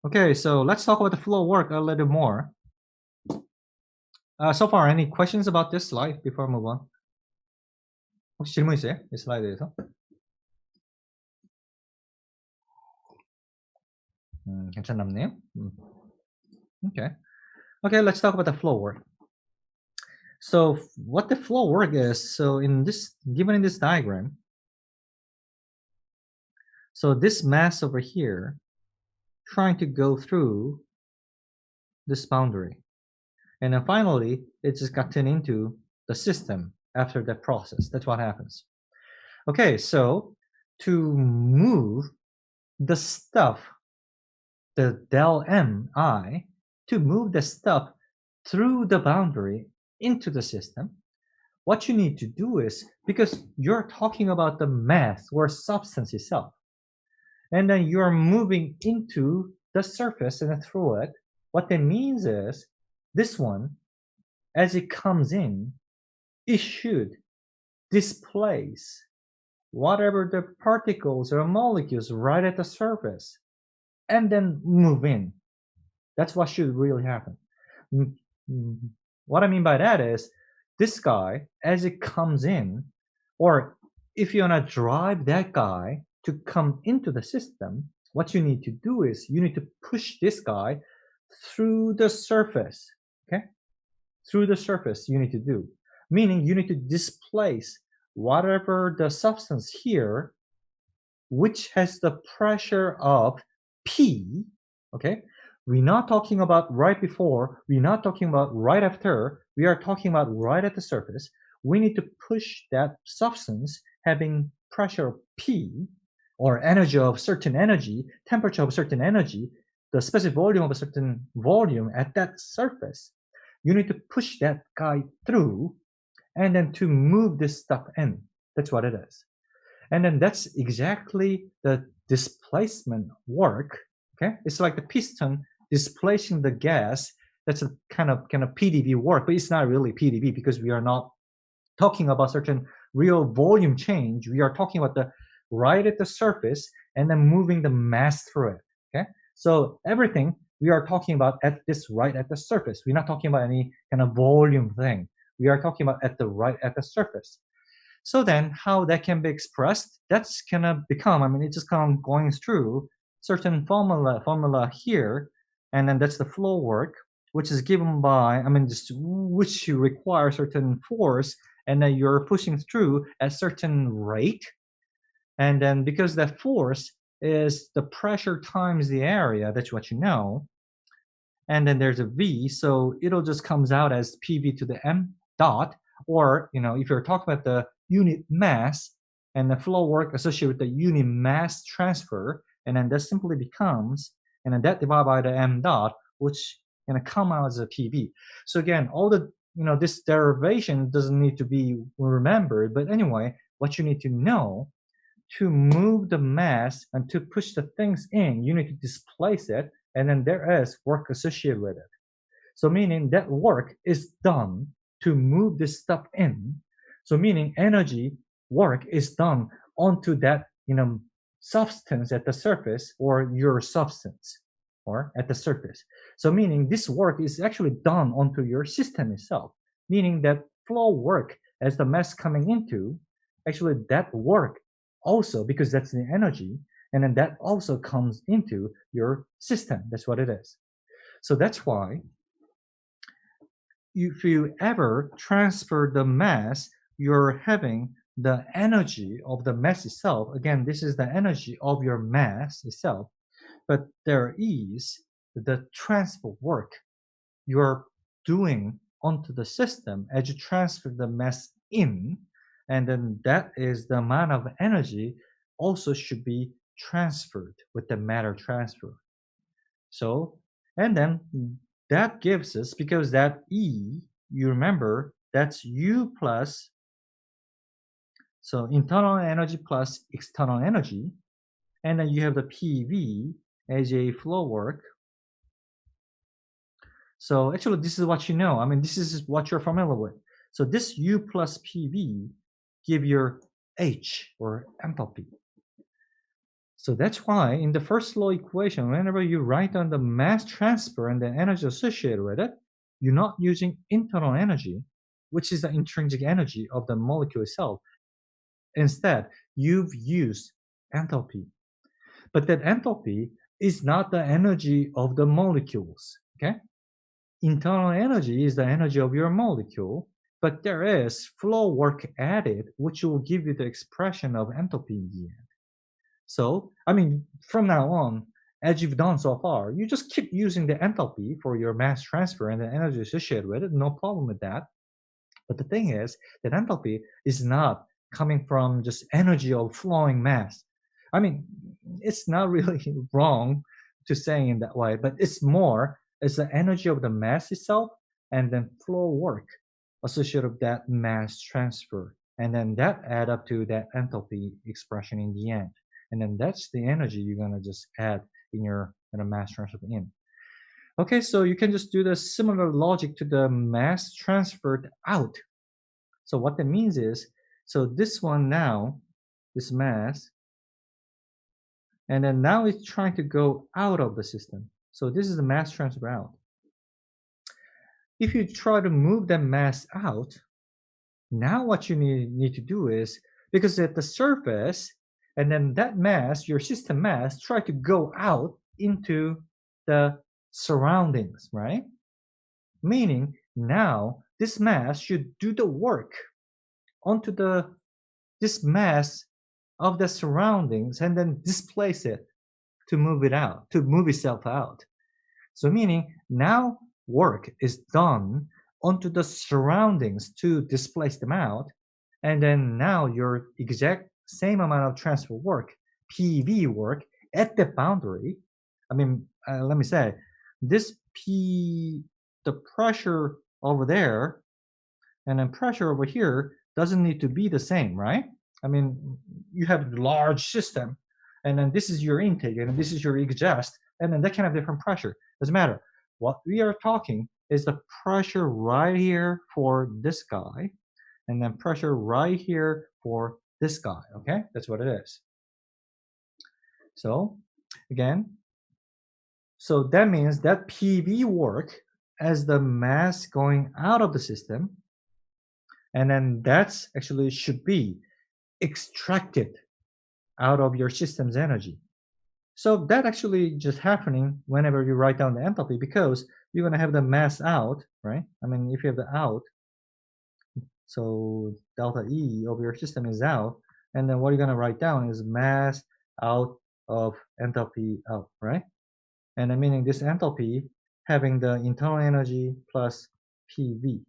Okay, so let's talk about the flow work a little more. So far, any questions about this slide before I move on? 혹시 질문 있어요? 이 슬라이드에서? 괜찮나요? Okay. Okay, let's talk about the flow work. So what the flow work is, so given in this diagram, so this mass over here trying to go through this boundary, and then finally it just gotten into the system after that process. That's what happens. Okay, so to move the stuff, the del mi, to move the stuff through the boundary into the system, what you need to do is, because you're talking about the mass or substance itself, and then you're moving into the surface and through it, what that means is this one, as it comes in, it should displace whatever the particles or molecules right at the surface and then move in. That's what should really happen. What I mean by that is, this guy, as it comes in, or if you want to drive that guy to come into the system, what you need to do is you need to push this guy through the surface. Okay, through the surface you need to do, meaning you need to displace whatever the substance here which has the pressure of P. Okay, we're not talking about right before, we're not talking about right after, we are talking about right at the surface. We need to push that substance having pressure P, or energy of certain energy, temperature of certain energy, the specific volume of a certain volume at that surface. You need to push that guy through, and then to move this stuff in. That's what it is. And then that's exactly the displacement work, okay? It's like the piston displacing the gas. That's a kind of PdV work, but it's not really PdV because we are not talking about certain real volume change. We are talking about the right at the surface and then moving the mass through it. Okay, so everything we are talking about at this right at the surface. We're not talking about any kind of volume thing. We are talking about at the right at the surface. So then how that can be expressed, that's gonna become, I mean, it's just kind of going through certain formula here, and then that's the flow work, which is given by, I mean, just which you require certain force, and then you're pushing through at certain rate. And then because that force is the pressure times the area, that's what you know, and then there's a V, so it'll just comes out as PV to the M dot, or if you're talking about the unit mass and the flow work associated with the unit mass transfer, and then that simply becomes, and then that divided by the M dot, which gonna come out as a PV. So again, all the this derivation doesn't need to be remembered, but anyway, what you need to know, to move the mass and to push the things in, you need to displace it, and then there is work associated with it. So meaning that work is done to move this stuff in. So meaning energy work is done onto that substance at the surface, or your substance, or at the surface. So meaning this work is actually done onto your system itself. Meaning that flow work as the mass coming into, actually that work also, because that's the energy, and then that also comes into your system. That's what it is. So that's why if you ever transfer the mass, you're having the energy of the mass itself. Again, this is the energy of your mass itself, but there is the transfer work you're doing onto the system as you transfer the mass in, and then that is the amount of energy also should be transferred with the matter transfer. So, and then that gives us, because that E, you remember, that's U plus, so internal energy plus external energy, and then you have the PV as a flow work. So actually, this is what you know. I mean, this is what you're familiar with. So this U plus PV give your H, or enthalpy. So that's why in the first law equation, whenever you write down the mass transfer and the energy associated with it, you're not using internal energy, which is the intrinsic energy of the molecule itself. Instead, you've used enthalpy. But that enthalpy is not the energy of the molecules, okay? Internal energy is the energy of your molecule, but there is flow work added, which will give you the expression of enthalpy in the end. So, I mean, from now on, as you've done so far, you just keep using the enthalpy for your mass transfer and the energy associated with it, no problem with that. But the thing is that enthalpy is not coming from just energy of flowing mass. I mean, it's not really wrong to say in that way, but it's the energy of the mass itself, and then flow work associated with that mass transfer. And then that add up to that enthalpy expression in the end. And then that's the energy you're gonna just add in your mass transfer in. Okay, so you can just do the similar logic to the mass transferred out. So what that means is, so this one now, this mass, and then now it's trying to go out of the system. So this is the mass transfer out. If you try to move that mass out, now what you need to do is, because at the surface, and then that mass, your system mass, try to go out into the surroundings, right? Meaning now this mass should do the work onto this mass of the surroundings, and then displace it to move it out, to move itself out. So meaning now work is done onto the surroundings to displace them out, and then now your exact same amount of transfer work, PV work, at the boundary. I mean, let me say, this the pressure over there and then pressure over here doesn't need to be the same, right? I mean, you have a large system, and then this is your intake, and this is your exhaust, and then that kind of different pressure. Doesn't matter. What we are talking is the pressure right here for this guy, and then pressure right here for this guy. Okay, that's what it is. So again, so that means that PV work as the mass going out of the system, and then that's actually should be extracted out of your system's energy. So that actually just happening whenever you write down the enthalpy, because you're going to have the mass out, right? I mean, if you have the out, so delta E of your system is out, and then what you're going to write down is mass out of enthalpy out, right? And then meaning this enthalpy having the internal energy plus PV.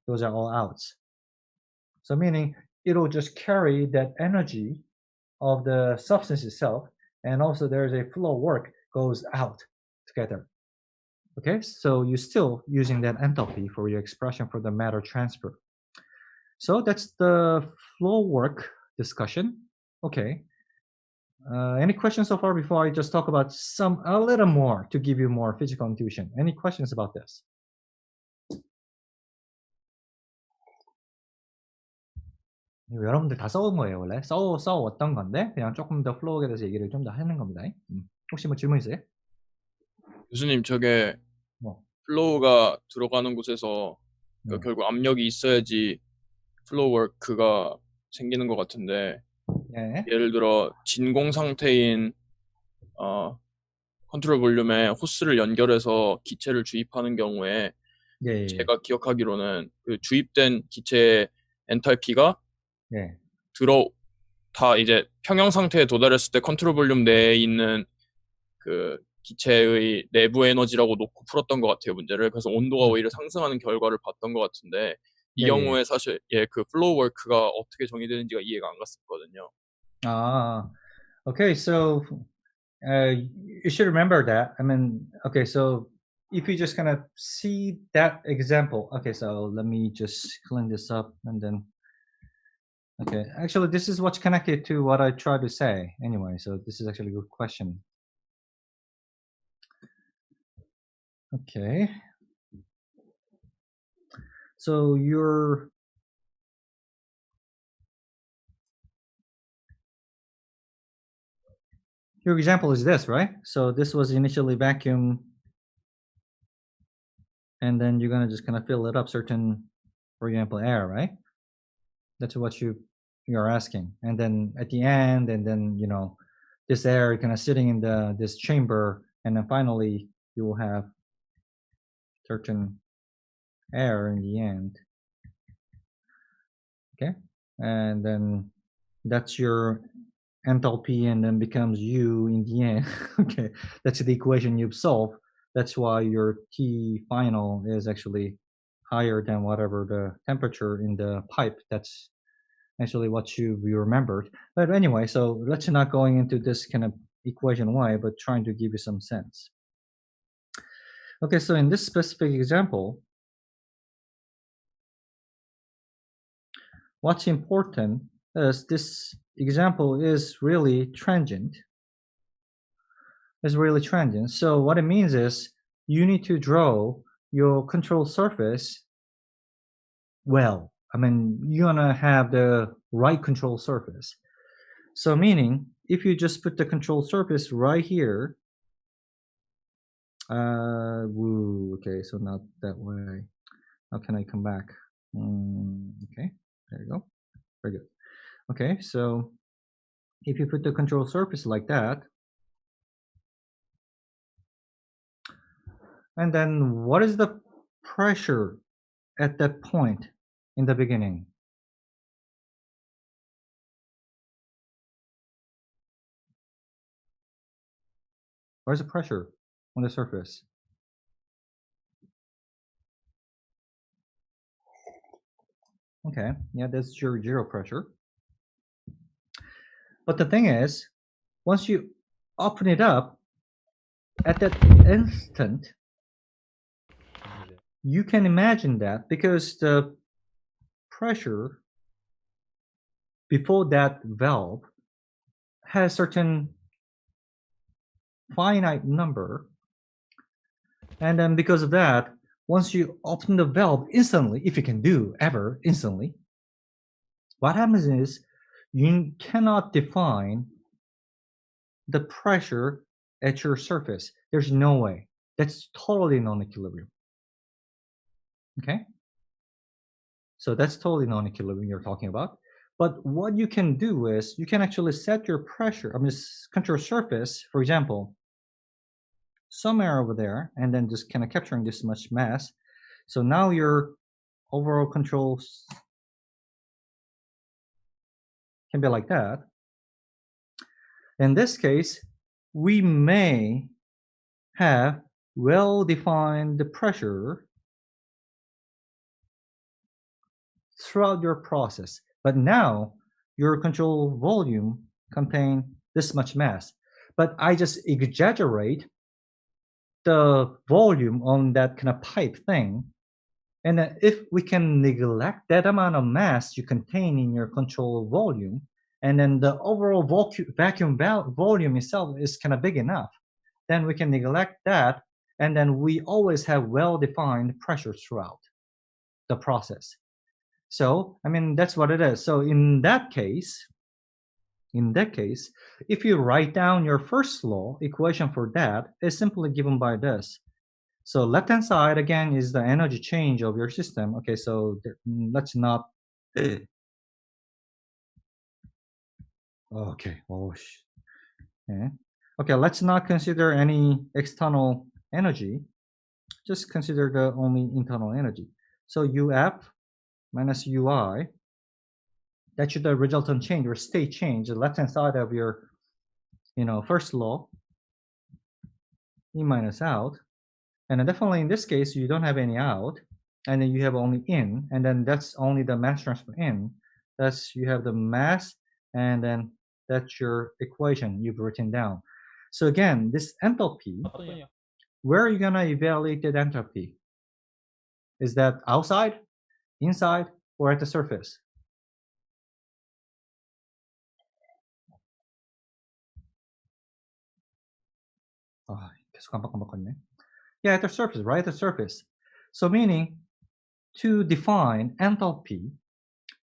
Those are all outs. So meaning it'll just carry that energy of the substance itself, and also there's a flow work goes out together. Okay, so you're still using that enthalpy for your expression for the matter transfer. So that's the flow work discussion. Okay. Any questions so far before I just talk about a little more to give you more physical intuition? Any questions about this? 이거 여러분들 다 써온 거예요, 원래. 써왔던 건데, 그냥 조금 더 플로우에 대해서 얘기를 좀 더 하는 겁니다. 혹시 뭐 질문 있어요? 교수님, 저게 뭐. 플로우가 들어가는 곳에서 그러니까 결국 압력이 있어야지 플로우 워크가 생기는 것 같은데, 예. 예를 들어 진공 상태인 컨트롤 볼륨에 호스를 연결해서 기체를 주입하는 경우에 예. 제가 기억하기로는 그 주입된 기체의 엔탈피가 예. 다 이제 평형 상태에 도달했을 때 컨트롤 볼륨 내에 있는 그 기체의 내부 에너지라고 놓고 풀었던 것 같아요, 문제를. 그래서 온도가 오히려 상승하는 결과를 봤던 것 같은데, 이 경우에 사실 그 플로우 워크가 어떻게 정의되는지가 이해가 안 갔었거든요. Okay, so you should remember that. I mean, okay, so if you just kind of see that example, okay, so let me just clean this up and then, okay, actually, this is what's connected to what I tried to say anyway, so this is actually a good question. Okay. So your example is this, right? So this was initially vacuum, and then you're gonna just kind of fill it up certain, for example, air, right? That's what you're asking. And then at the end, and then this air kind of sitting in this chamber, and then finally you will have certain air in the end. Okay, and then that's your enthalpy, and then becomes U in the end. Okay, that's the equation you've solved. That's why your T final is actually higher than whatever the temperature in the pipe. That's actually what you remembered. But anyway, so let's not going into this kind of equation y, but trying to give you some sense. Okay, so in this specific example, what's important is this example is really transient. It's really transient. So what it means is you need to draw your control surface well. I mean, you're gonna have the right control surface. So meaning, if you just put the control surface right here, okay, so not that way. How can I come back? Okay, there you go. Very good. Okay, so if you put the control surface like that, and then what is the pressure at that point in the beginning? Where's the pressure on the surface? Okay, yeah, that's your zero pressure. But the thing is, once you open it up, at that instant, you can imagine that because the pressure before that valve has certain finite number, and then because of that, once you open the valve instantly, if you can do ever instantly, what happens is you cannot define the pressure at your surface. There's no way. That's totally non-equilibrium. Okay? So that's totally non-equilibrium you're talking about. But what you can do is you can actually set your pressure, control surface, for example, somewhere over there, and then just kind of capturing this much mass. So now your overall controls can be like that. In this case, we may have well-defined pressure throughout your process. But now your control volume contain this much mass. But I just exaggerate the volume on that kind of pipe thing. And then if we can neglect that amount of mass you contain in your control volume, and then the overall vacuum volume itself is kind of big enough, then we can neglect that, and then we always have well-defined pressure throughout the process. So, that's what it is. So in that case, if you write down your first law equation for that is simply given by this. So left-hand side, again, is the energy change of your system. Okay, so let's not... Okay, yeah. Okay, let's not consider any external energy. Just consider the only internal energy. So UF minus UI, that should the resultant change or state change, the left-hand side of your, first law, E minus out. And then definitely in this case, you don't have any out, and then you have only in, and then that's only the mass transfer in. That's, you have the mass, and then that's your equation you've written down. So again, this enthalpy, where are you gonna evaluate that enthalpy? Is that outside, inside, or at the surface? 계속 깜빡깜빡거리네. Yeah, at the surface, right at the surface. So meaning, to define enthalpy,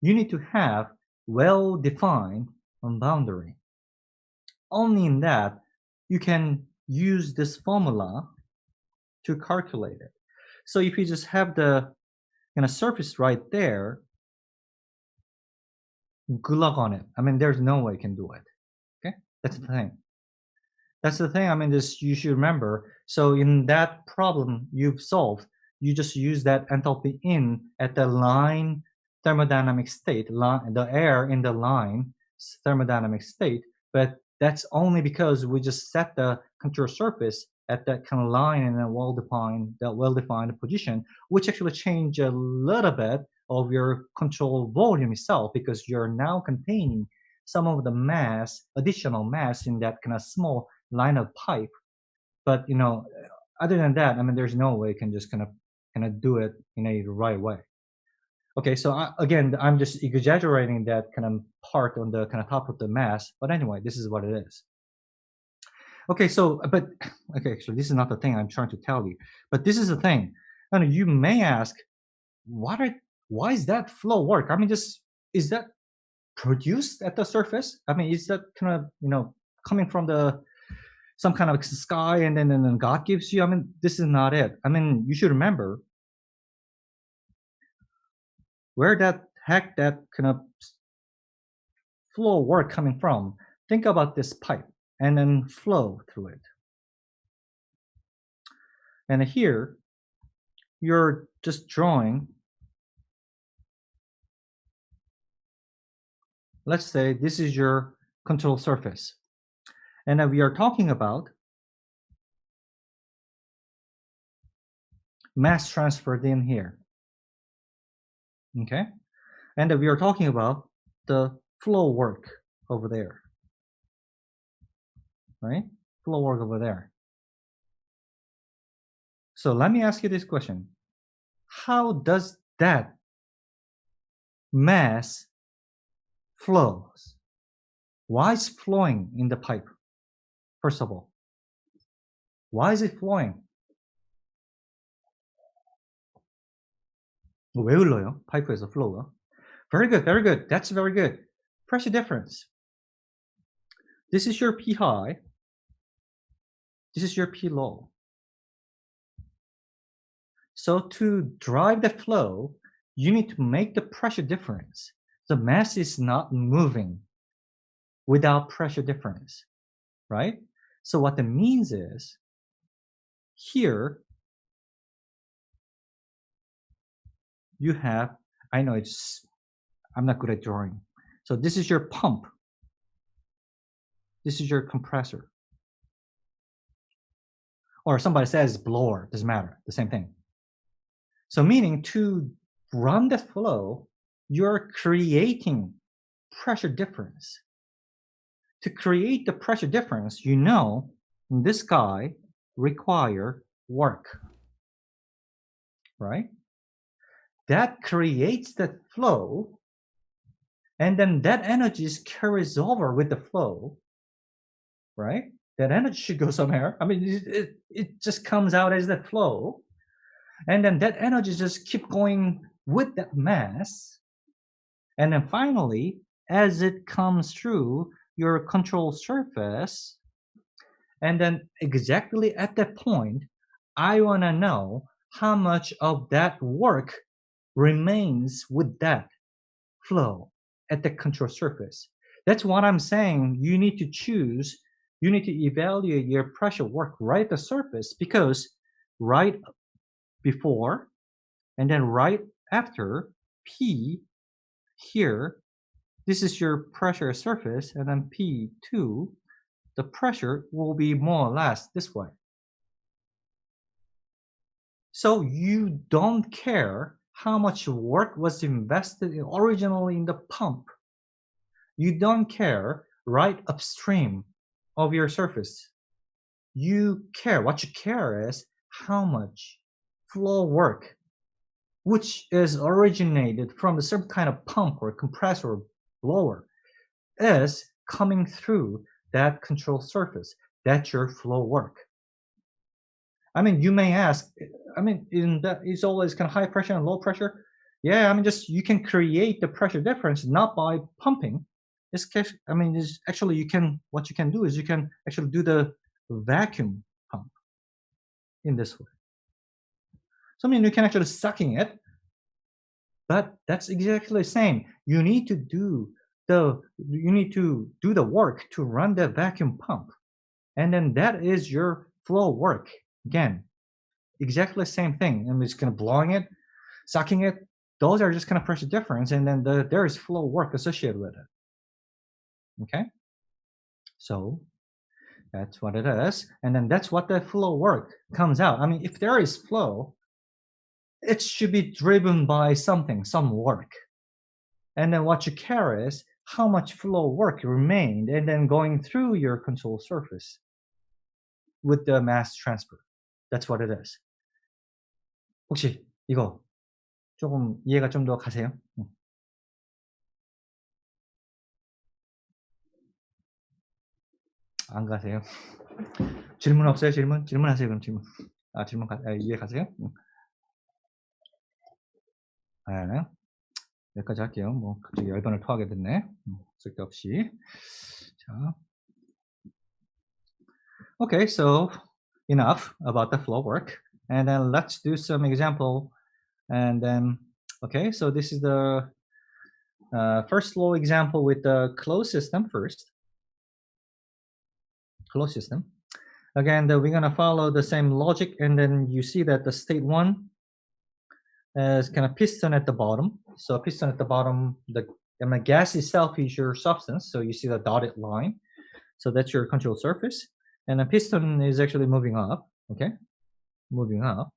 you need to have well-defined boundary. Only in that you can use this formula to calculate it. So if you just have the surface right there, good luck on it. There's no way you can do it. Okay, that's the thing. You should remember. So in that problem you've solved, you just use that enthalpy in at the line thermodynamic state, the air in the line thermodynamic state, but that's only because we just set the control surface at that kind of line in a well-defined position, which actually change a little bit of your control volume itself, because you're now containing some of the mass, additional mass in that kind of small line of pipe. But other than that, there's no way you can just kind of do it in a right way. Okay, so again, I'm just exaggerating that kind of part on the kind of top of the mass, but anyway, this is what it is. Okay, so actually this is not the thing I'm trying to tell you, but this is the thing. And you may ask, why is that flow work? Is that produced at the surface? Is that kind of coming from some kind of sky, and then God gives you? This is not it. You should remember where that kind of flow work coming from. Think about this pipe and then flow through it. And here, you're just drawing, let's say this is your control surface. And then we are talking about mass transferred in here. Okay? And then we are talking about the flow work over there. Right? Flow work over there. So let me ask you this question. How does that mass flows? Why is flowing in the pipe? First of all, why is it flowing? 왜 흘러요? 파이프에서 flow가. Very good, very good. That's very good. Pressure difference. This is your P high. This is your P low. So to drive the flow, you need to make the pressure difference. The mass is not moving without pressure difference, right? So what that means is here you have, I know I'm not good at drawing. So this is your pump. This is your compressor. Or somebody says blower, doesn't matter, the same thing. So meaning to run the flow, you're creating pressure difference. To create the pressure difference, you know this guy require work, right? That creates the flow, and then that energy carries over with the flow, right? That energy should go somewhere. I mean, it just comes out as that flow, and then that energy just keep going with that mass, and then finally, as it comes through your control surface, and then exactly at that point, I want to know how much of that work remains with that flow at the control surface. That's what I'm saying. You need to choose, you need to evaluate your pressure work right at the surface, because right before and then right after P here, this is your pressure surface, and then P2, the pressure will be more or less this way. So you don't care how much work was invested originally in the pump. You don't care right upstream of your surface. You care, what you care is how much flow work, which is originated from a certain kind of pump or compressor or blower, is coming through that control surface. That's your flow work. I mean, you may ask, I mean, isn't that it's always kind of high pressure and low pressure? Yeah, I mean, just you can create the pressure difference not by pumping. I mean, it's actually what you can do is you can actually do the vacuum pump in this way. So I mean, you can actually sucking it, but that's exactly the same. You need to do the work to run the vacuum pump, and then that is your flow work. Again, exactly the same thing. I'm just kind of blowing it, sucking it. Those are just kind of pressure difference, and then there is flow work associated with it. Okay, so that's what it is, and then that's what the flow work comes out. I mean, if there is flow, it should be driven by something, some work, and then what you care is how much flow work remained, and then going through your control surface with the mass transfer. That's what it is. 혹시 이거 조금 이해가 좀 더 가세요? 안 가세요? 질문 없어요? 질문하세요. 그럼 질문. 이해 가세요? 네. 여기까지 할게요. 뭐 갑자기 열변을 토하게 됐네. 쓸데없이. 자. Okay, so enough about the flow work, and then let's do some example. And then, okay, so this is the first flow example with the closed system first. Closed system. Again, we're gonna follow the same logic, and then you see that the state one is kind of piston at the bottom. So piston at the bottom, the gas itself is your substance. So you see the dotted line. So that's your control surface. And the piston is actually moving up, okay? Moving up.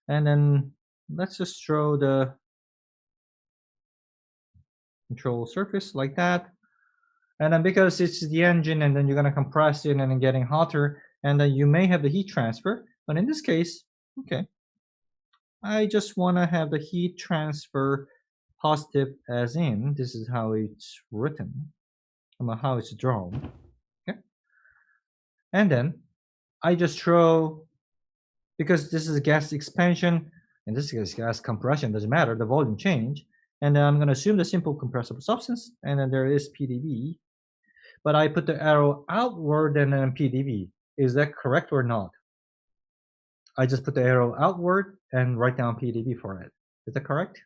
And then let's just draw the control surface like that. And then because it's the engine, and then you're gonna compress it and then getting hotter, and then you may have the heat transfer. But in this case, okay, I just wanna have the heat transfer positive as in, this is how it's written, how it's drawn. Okay, and then I just throw, because this is gas expansion and this is gas compression, doesn't matter, the volume change. And then I'm going to assume the simple compressible substance, and then there is PdV, but I put the arrow outward and then PdV. Is that correct or not? I just put the arrow outward and write down PdV for it. Is that correct?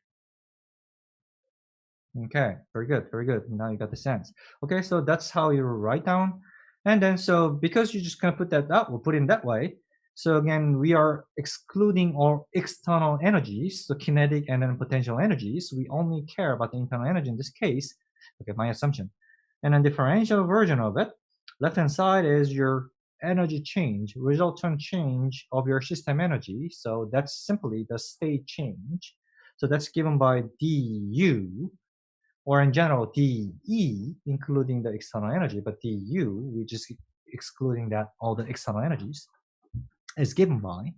Okay, very good, very good. Now you got the sense. Okay, so that's how you write down. And then so because you just kind of put that out, we'll put it in that way. So again, we are excluding all external energies, so kinetic and then potential energies. We only care about the internal energy in this case. Okay, my assumption. And then differential version of it, left-hand side is your energy change, resultant change of your system energy. So that's simply the state change. So that's given by du, or in general dE, including the external energy, but du, we just excluding that all the external energies, is given by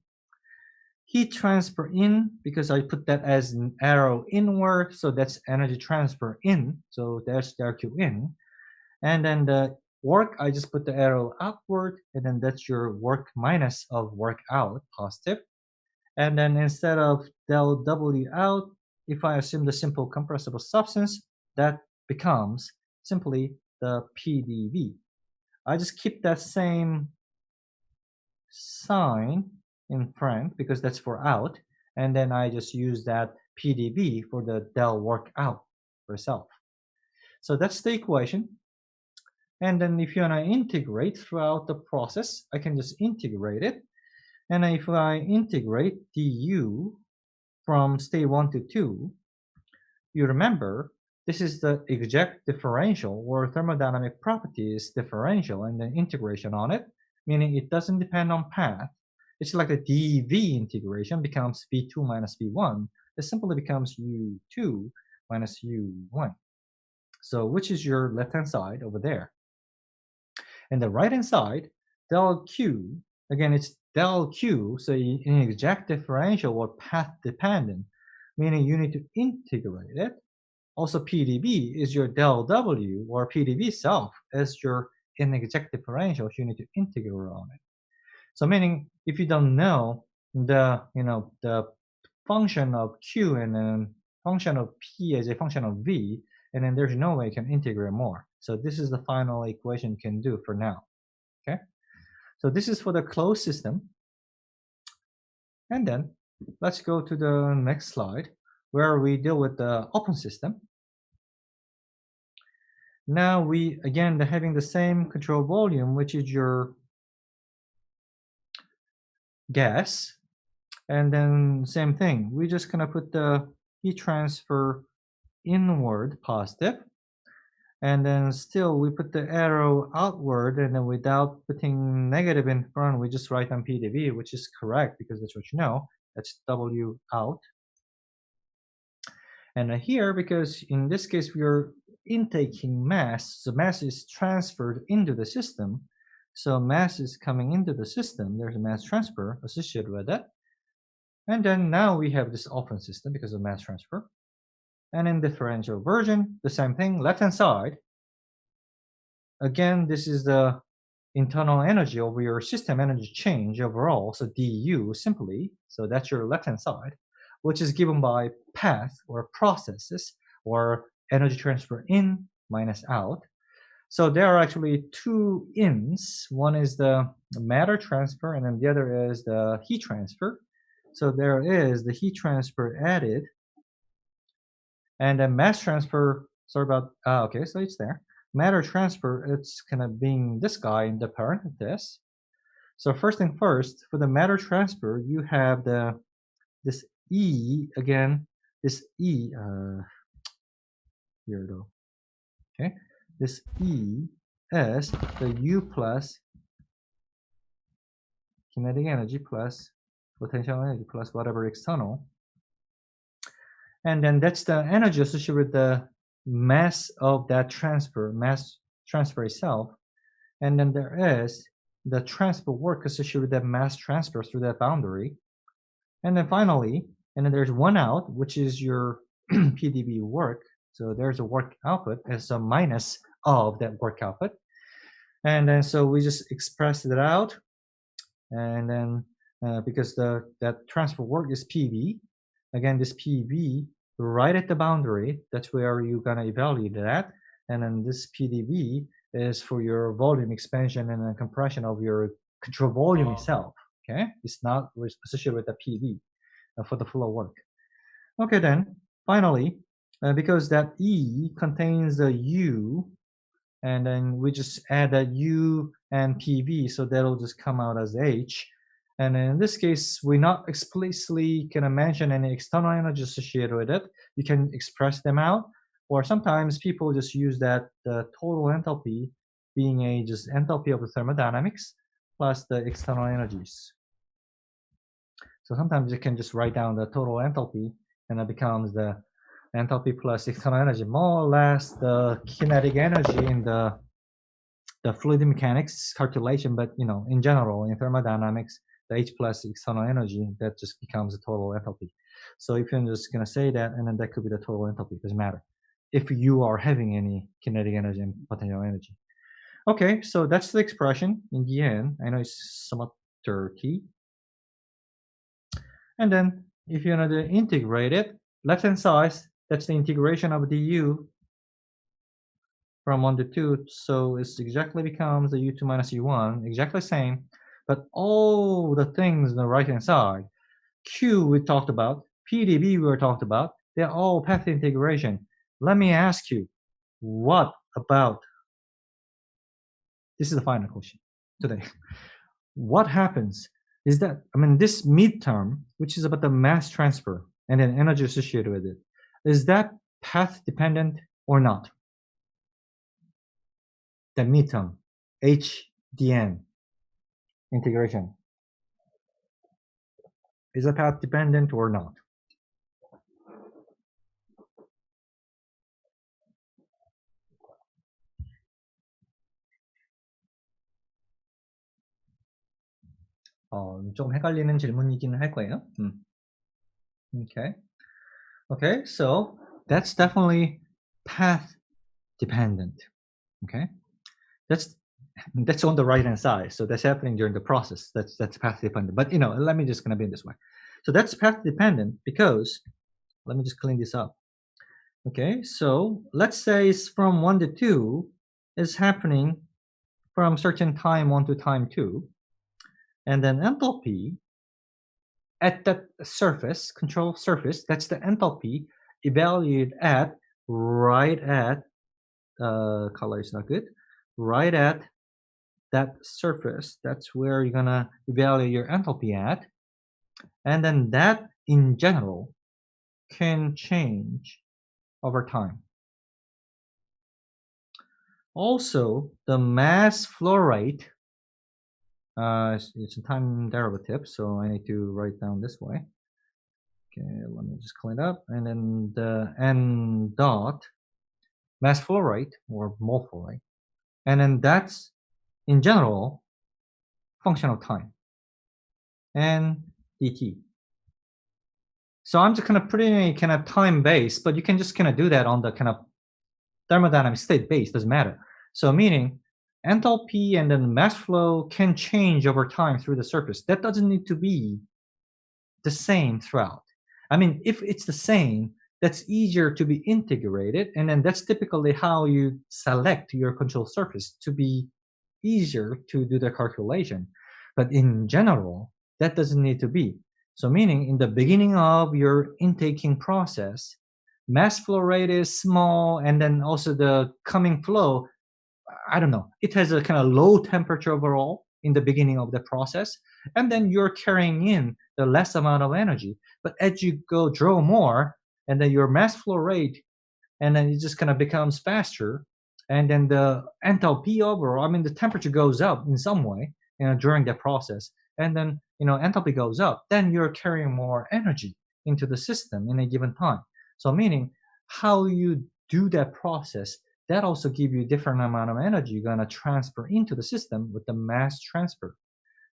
heat transfer in, because I put that as an arrow inward, so that's energy transfer in, so there's the Q in, and then the work, I just put the arrow outward, and then that's your work minus of work out, positive. And then instead of del W out, if I assume the simple compressible substance, that becomes simply the PdV. I just keep that same sign in front because that's for out, and then I just use that PdV for the del work out for itself. So that's the equation. And then if you want to integrate throughout the process, I can just integrate it. And if I integrate du from state 1 to 2, you remember this is the exact differential or thermodynamic properties differential and then integration on it, meaning it doesn't depend on path. It's like the dV integration becomes v2 minus v1. It simply becomes u2 minus u1. So which is your left-hand side over there. And the right-hand side, del Q, again, it's del Q, so in exact differential or path dependent, meaning you need to integrate it. Also, PdV is your del W, or PdV self as your inexact differential, so you need to integrate on it. So meaning if you don't know the function of Q and then function of P as a function of V, and then there's no way you can integrate more. So this is the final equation you can do for now. Okay, so this is for the closed system. And then let's go to the next slide where we deal with the open system. Now we again having the same control volume, which is your gas, and then same thing, we're just gonna put the heat transfer inward positive, and then still we put the arrow outward, and then without putting negative in front, we just write down PdV, which is correct because that's what you know. That's W out. And here, because in this case we are intaking mass, so mass is transferred into the system. So mass is coming into the system. There's a mass transfer associated with that. And then now we have this open system because of mass transfer. And in differential version, the same thing, left-hand side. Again, this is the internal energy over your system energy change overall, so du simply, so that's your left-hand side, which is given by path or processes or energy transfer in minus out. So there are actually two ins. One is the matter transfer, and then the other is the heat transfer. So there is the heat transfer added, and then mass transfer, sorry about, okay, so it's there. Matter transfer, it's kind of being this guy in the parenthesis. So first thing first, for the matter transfer, you have this E, again, this E, here though, okay? This E is the U plus kinetic energy plus potential energy plus whatever external. And then that's the energy associated with the mass of that transfer, mass transfer itself. And then there is the transfer work associated with that mass transfer through that boundary. And then finally, and then there's one out, which is your PdV work. So there's a work output as a minus of that work output. And then so we just express it out, and then because that transfer work is PV, again this PV right at the boundary, that's where you're gonna evaluate that, and then this PdV is for your volume expansion and then compression of your control volume itself. Okay, it's not associated with the PV for the flow work. Okay, then finally, because that E contains the U, and then we just add that U and PV, so that'll just come out as H. And in this case, we're not explicitly gonna mention any external energy associated with it. You can express them out, or sometimes people just use that the total enthalpy being a just enthalpy of the thermodynamics plus the external energies. So sometimes you can just write down the total enthalpy, and it becomes the enthalpy plus external energy, more or less the kinetic energy in the fluid mechanics calculation. But in general, in thermodynamics, the H plus external energy, that just becomes the total enthalpy. So if you're just gonna say that, and then that could be the total enthalpy, doesn't matter if you are having any kinetic energy and potential energy. Okay, so that's the expression in the end. I know it's somewhat dirty. And then if you want to integrate it, left hand side, that's the integration of du from 1 to 2. So it exactly becomes the u2 minus u1, exactly same. But all the things on the right hand side, q we talked about, pdv we were talked about, they're all path integration. Let me ask you, what about, this is the final question today. What happens is that, this midterm, which is about the mass transfer and then energy associated with it, is that path dependent or not? The midterm, HDN integration, is it path dependent or not? 좀 헷갈리는 질문이기는 할 거예요. Okay, so that's definitely path dependent. Okay, that's on the right hand side, so that's happening during the process. That's path dependent. But let me just gonna be in this way. So that's path dependent because, let me just clean this up. Okay, so let's say it's from 1 to 2 is happening from certain time 1 to time 2, and then enthalpy at that surface, control surface, that's the enthalpy evaluated at right at color is not good, right at that surface. That's where you're gonna evaluate your enthalpy at, and then that in general can change over time. Also, the mass flow rate, it's a time derivative, so I need to write down this way. Okay, let me just clean it up. And then the n dot mass flow rate or mole flow rate, and then that's in general function of time and dt. So I'm just kind of putting a kind of time base, but you can just kind of do that on the kind of thermodynamic state base, doesn't matter. So meaning enthalpy and then mass flow can change over time through the surface. That doesn't need to be the same throughout. If it's the same, that's easier to be integrated, and then that's typically how you select your control surface to be easier to do the calculation. But in general, that doesn't need to be. So meaning in the beginning of your intaking process, mass flow rate is small, and then also the coming flow, I don't know, it has a kind of low temperature overall in the beginning of the process, and then you're carrying in the less amount of energy. But as you go draw more, and then your mass flow rate, and then it just kind of becomes faster, and then the enthalpy overall, the temperature goes up in some way, during that process, and then enthalpy goes up, then you're carrying more energy into the system in a given time. So meaning how you do that process, that also give you different amount of energy you're going to transfer into the system with the mass transfer.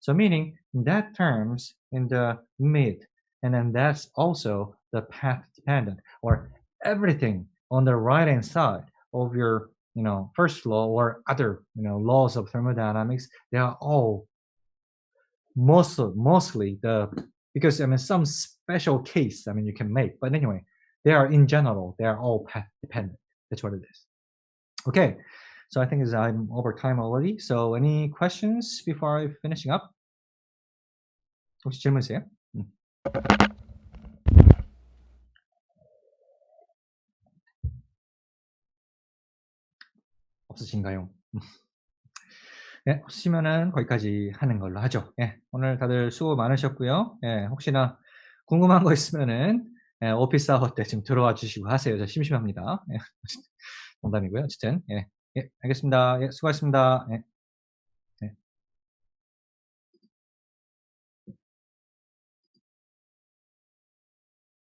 So meaning in that terms, in the mid, and then that's also the path dependent, or everything on the right hand side of your first law or other, laws of thermodynamics, they are all mostly because some special case, you can make, but anyway, they are in general, they are all path dependent. That's what it is. Okay, so I think I'm over time already. So any questions before I finishing up? 혹시 질문 있어요? 없으신가요? 네, 없으시면은 거기까지 하는 걸로 하죠. 예, 오늘 다들 수고 많으셨고요. 예, 혹시나 궁금한 거 있으면은 오피스 아워 때 좀 들어와 주시고 하세요. 저 심심합니다. 예, 농담이고요. 어쨌든 예, 알겠습니다. 예, 수고하셨습니다. 예.